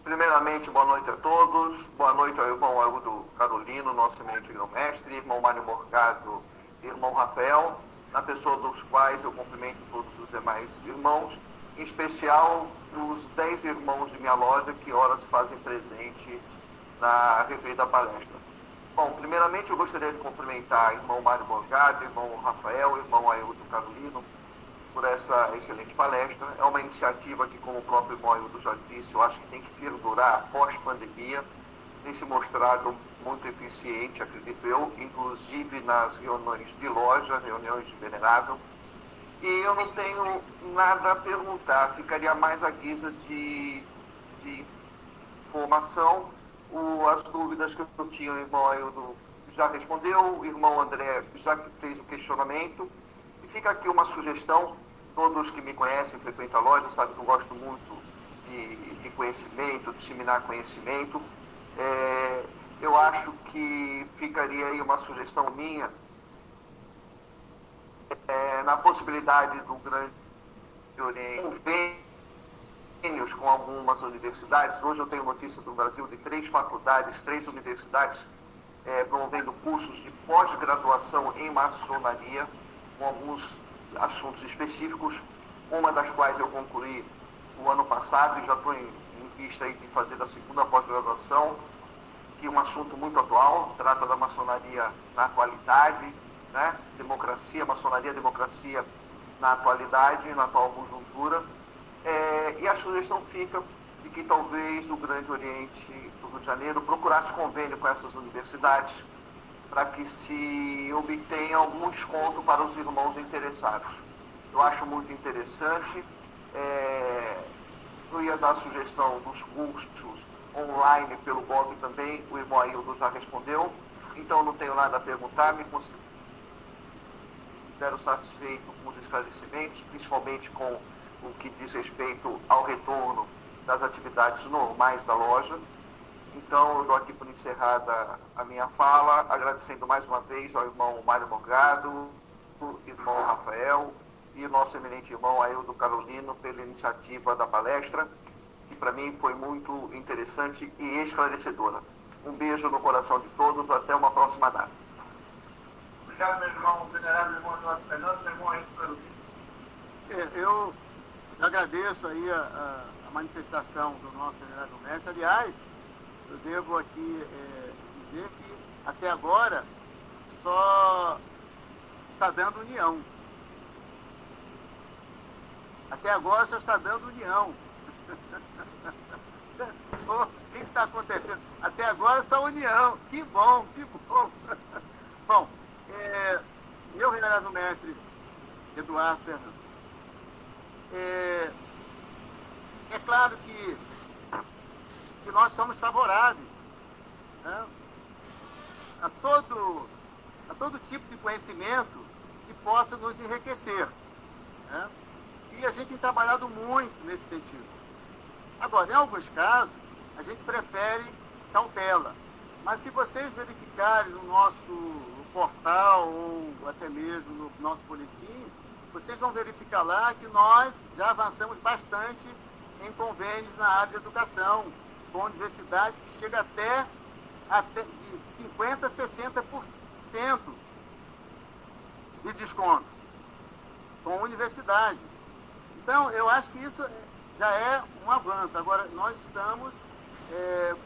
Primeiramente, boa noite a todos. Boa noite ao irmão Haroldo Carolino, nosso eminente grão-mestre, irmão Mário Morgado e irmão Rafael, na pessoa dos quais eu cumprimento todos os demais irmãos, em especial os 10 irmãos de minha loja que ora se fazem presente na referida palestra. Bom, primeiramente eu gostaria de cumprimentar irmão Mário Morgado, irmão Rafael, irmão Haroldo Carolino, por essa excelente palestra. É uma iniciativa que, como o próprio irmão Ailton já disse, eu acho que tem que perdurar após pandemia, tem se mostrado muito eficiente, acredito eu, inclusive nas reuniões de loja, reuniões de venerável. E eu não tenho nada a perguntar, ficaria mais à guisa de informação. As dúvidas que eu tinha, o irmão Ailton já respondeu, o irmão André já fez o questionamento. E fica aqui uma sugestão. Todos que me conhecem, frequentam a loja, sabem que eu gosto muito de conhecimento, disseminar conhecimento. Eu acho que ficaria aí uma sugestão minha na possibilidade do Grande Oriente convênios com algumas universidades. Hoje eu tenho notícia do Brasil de 3 faculdades, 3 universidades promovendo cursos de pós-graduação em maçonaria, com alguns assuntos específicos, uma das quais eu concluí o ano passado e já estou em vista aí de fazer a segunda pós-graduação, que é um assunto muito atual, trata da maçonaria na atualidade, né? Maçonaria, democracia na atualidade, na atual conjuntura, e a sugestão fica de que talvez o Grande Oriente do Rio de Janeiro procurasse convênio com essas universidades, para que se obtenha algum desconto para os irmãos interessados. Eu acho muito interessante. Eu ia dar a sugestão dos cursos online pelo Bob também, o irmão Ailton já respondeu, então não tenho nada a perguntar, me considero satisfeito com os esclarecimentos, principalmente com o que diz respeito ao retorno das atividades normais da loja. Então, eu dou aqui por encerrada a minha fala, agradecendo mais uma vez ao irmão Mário Morgado, irmão Rafael e o nosso eminente irmão Ailton Carolino pela iniciativa da palestra, que para mim foi muito interessante e esclarecedora. Um beijo no coração de todos, até uma próxima data. Obrigado, meu irmão venerado, irmão Eduardo Fernando, meu irmão Ailton Carolino. Eu agradeço aí a manifestação do nosso venerado mestre. Aliás, eu devo aqui dizer que até agora só está dando união. Até agora só está dando união. O que está acontecendo? Até agora só união. Que bom, que bom. Bom, meu venerado mestre Eduardo Fernando, é claro que nós somos favoráveis, né, a todo tipo de conhecimento que possa nos enriquecer, né? E a gente tem trabalhado muito nesse sentido. Agora, em alguns casos, a gente prefere cautela. Mas se vocês verificarem no nosso portal ou até mesmo no nosso boletim, vocês vão verificar lá que nós já avançamos bastante em convênios na área de educação, com universidade que chega até de 50% a 60% de desconto com universidade. Então, eu acho que isso já é um avanço. Agora, nós estamos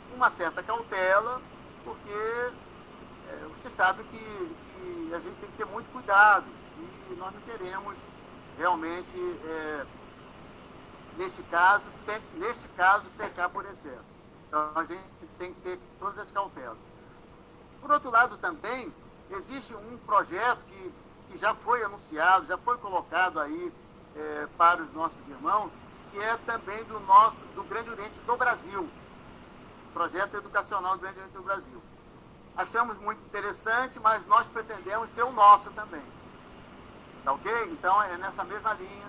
com uma certa cautela, porque você sabe que a gente tem que ter muito cuidado e nós não queremos realmente, neste caso, pecar por excesso. Então, a gente tem que ter todas as cautelas. Por outro lado, também, existe um projeto que já foi anunciado, já foi colocado aí para os nossos irmãos, que é também do Grande Oriente do Brasil, projeto educacional do Grande Oriente do Brasil. Achamos muito interessante, mas nós pretendemos ter o nosso também. Tá ok? Então, é nessa mesma linha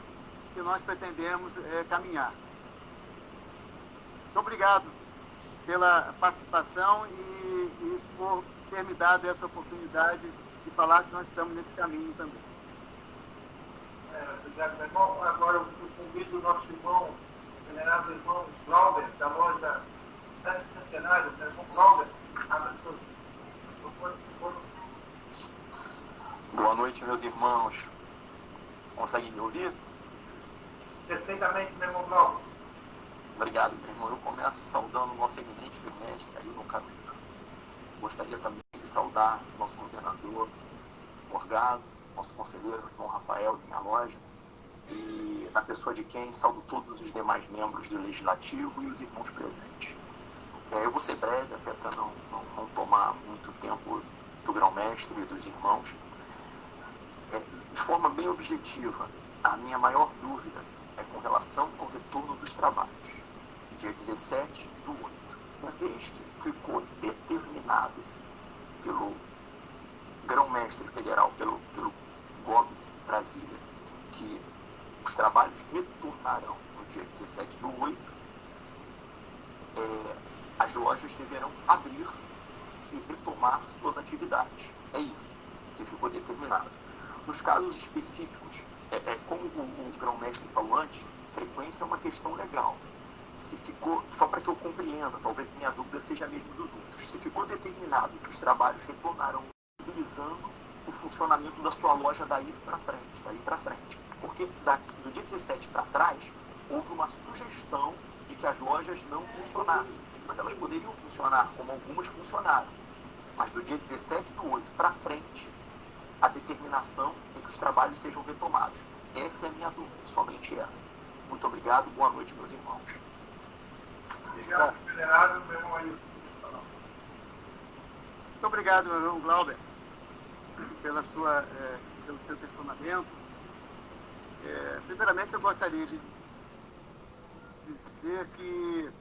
que nós pretendemos caminhar. Muito obrigado pela participação e por ter me dado essa oportunidade de falar que nós estamos nesse caminho também. Obrigado, meu irmão. Agora eu convido o nosso irmão, o venerado irmão Glauber, da loja Sete Centenário, meu irmão Glauber, abre o seu. Boa noite, meus irmãos. Conseguem me ouvir? Perfeitamente, meu irmão Glauber. Obrigado, meu irmão. Eu começo saudando o nosso eminente mestre aí no caminho. Gostaria também de saudar nosso governador Morgado, nosso conselheiro Dom Rafael, de minha loja, e na pessoa de quem saudo todos os demais membros do Legislativo e os irmãos presentes. Eu vou ser breve, até para não tomar muito tempo do grão-mestre e dos irmãos. De forma bem objetiva, a minha maior dúvida é com relação ao retorno dos trabalhos. Dia 17/8, uma vez que ficou determinado pelo grão-mestre federal, pelo GOB Brasília, que os trabalhos retornarão no dia 17/8, as lojas deverão abrir e retomar suas atividades. É isso que ficou determinado. Nos casos específicos, como o grão-mestre falou antes, frequência é uma questão legal. Se ficou, só para que eu compreenda, talvez minha dúvida seja a mesma dos outros, se ficou determinado que os trabalhos retornarão utilizando o funcionamento da sua loja daí para frente, porque do dia 17 para trás, houve uma sugestão de que as lojas não funcionassem, mas elas poderiam funcionar como algumas funcionaram. Mas do dia 17/8 para frente, a determinação é que os trabalhos sejam retomados. Essa é a minha dúvida, somente essa. Muito obrigado, boa noite, meus irmãos. Obrigado, venerado, meu irmão Ailton. Muito obrigado, meu irmão Glauber, pelo seu questionamento. Primeiramente, eu gostaria de dizer que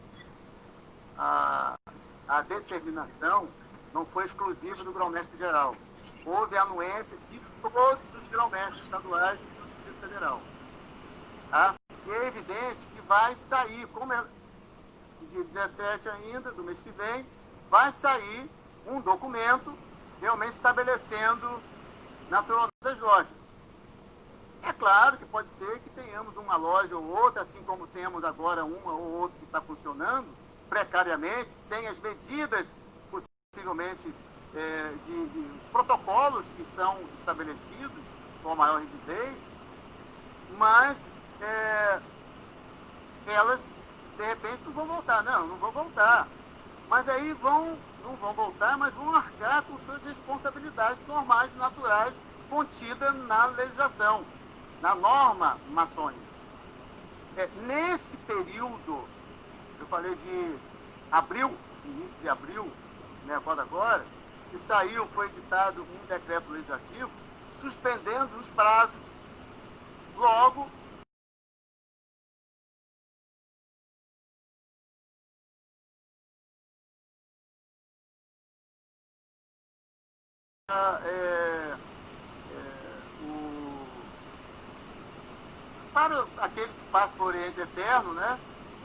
a determinação não foi exclusiva do grão-mestre geral. Houve anuência de todos os grão-mestres estaduais e do Distrito Federal. Tá? E é evidente que vai sair, como é dia 17 ainda, do mês que vem, vai sair um documento realmente estabelecendo naturalmente as lojas. É claro que pode ser que tenhamos uma loja ou outra, assim como temos agora uma ou outra que está funcionando precariamente, sem as medidas possivelmente os protocolos que são estabelecidos com a maior rigidez, mas elas de repente não vão voltar. Não vão voltar. Mas aí não vão voltar, mas vão arcar com suas responsabilidades normais e naturais contidas na legislação, na norma maçônica. Nesse período, eu falei de abril, início de abril, né, agora, que foi editado um decreto legislativo suspendendo os prazos. Logo, para aqueles que passam por Oriente Eterno, né,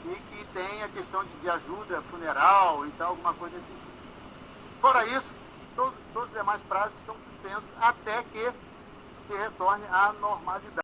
e que tem a questão de ajuda funeral e tal, alguma coisa nesse sentido. Fora isso, todos os demais prazos estão suspensos até que se retorne à normalidade.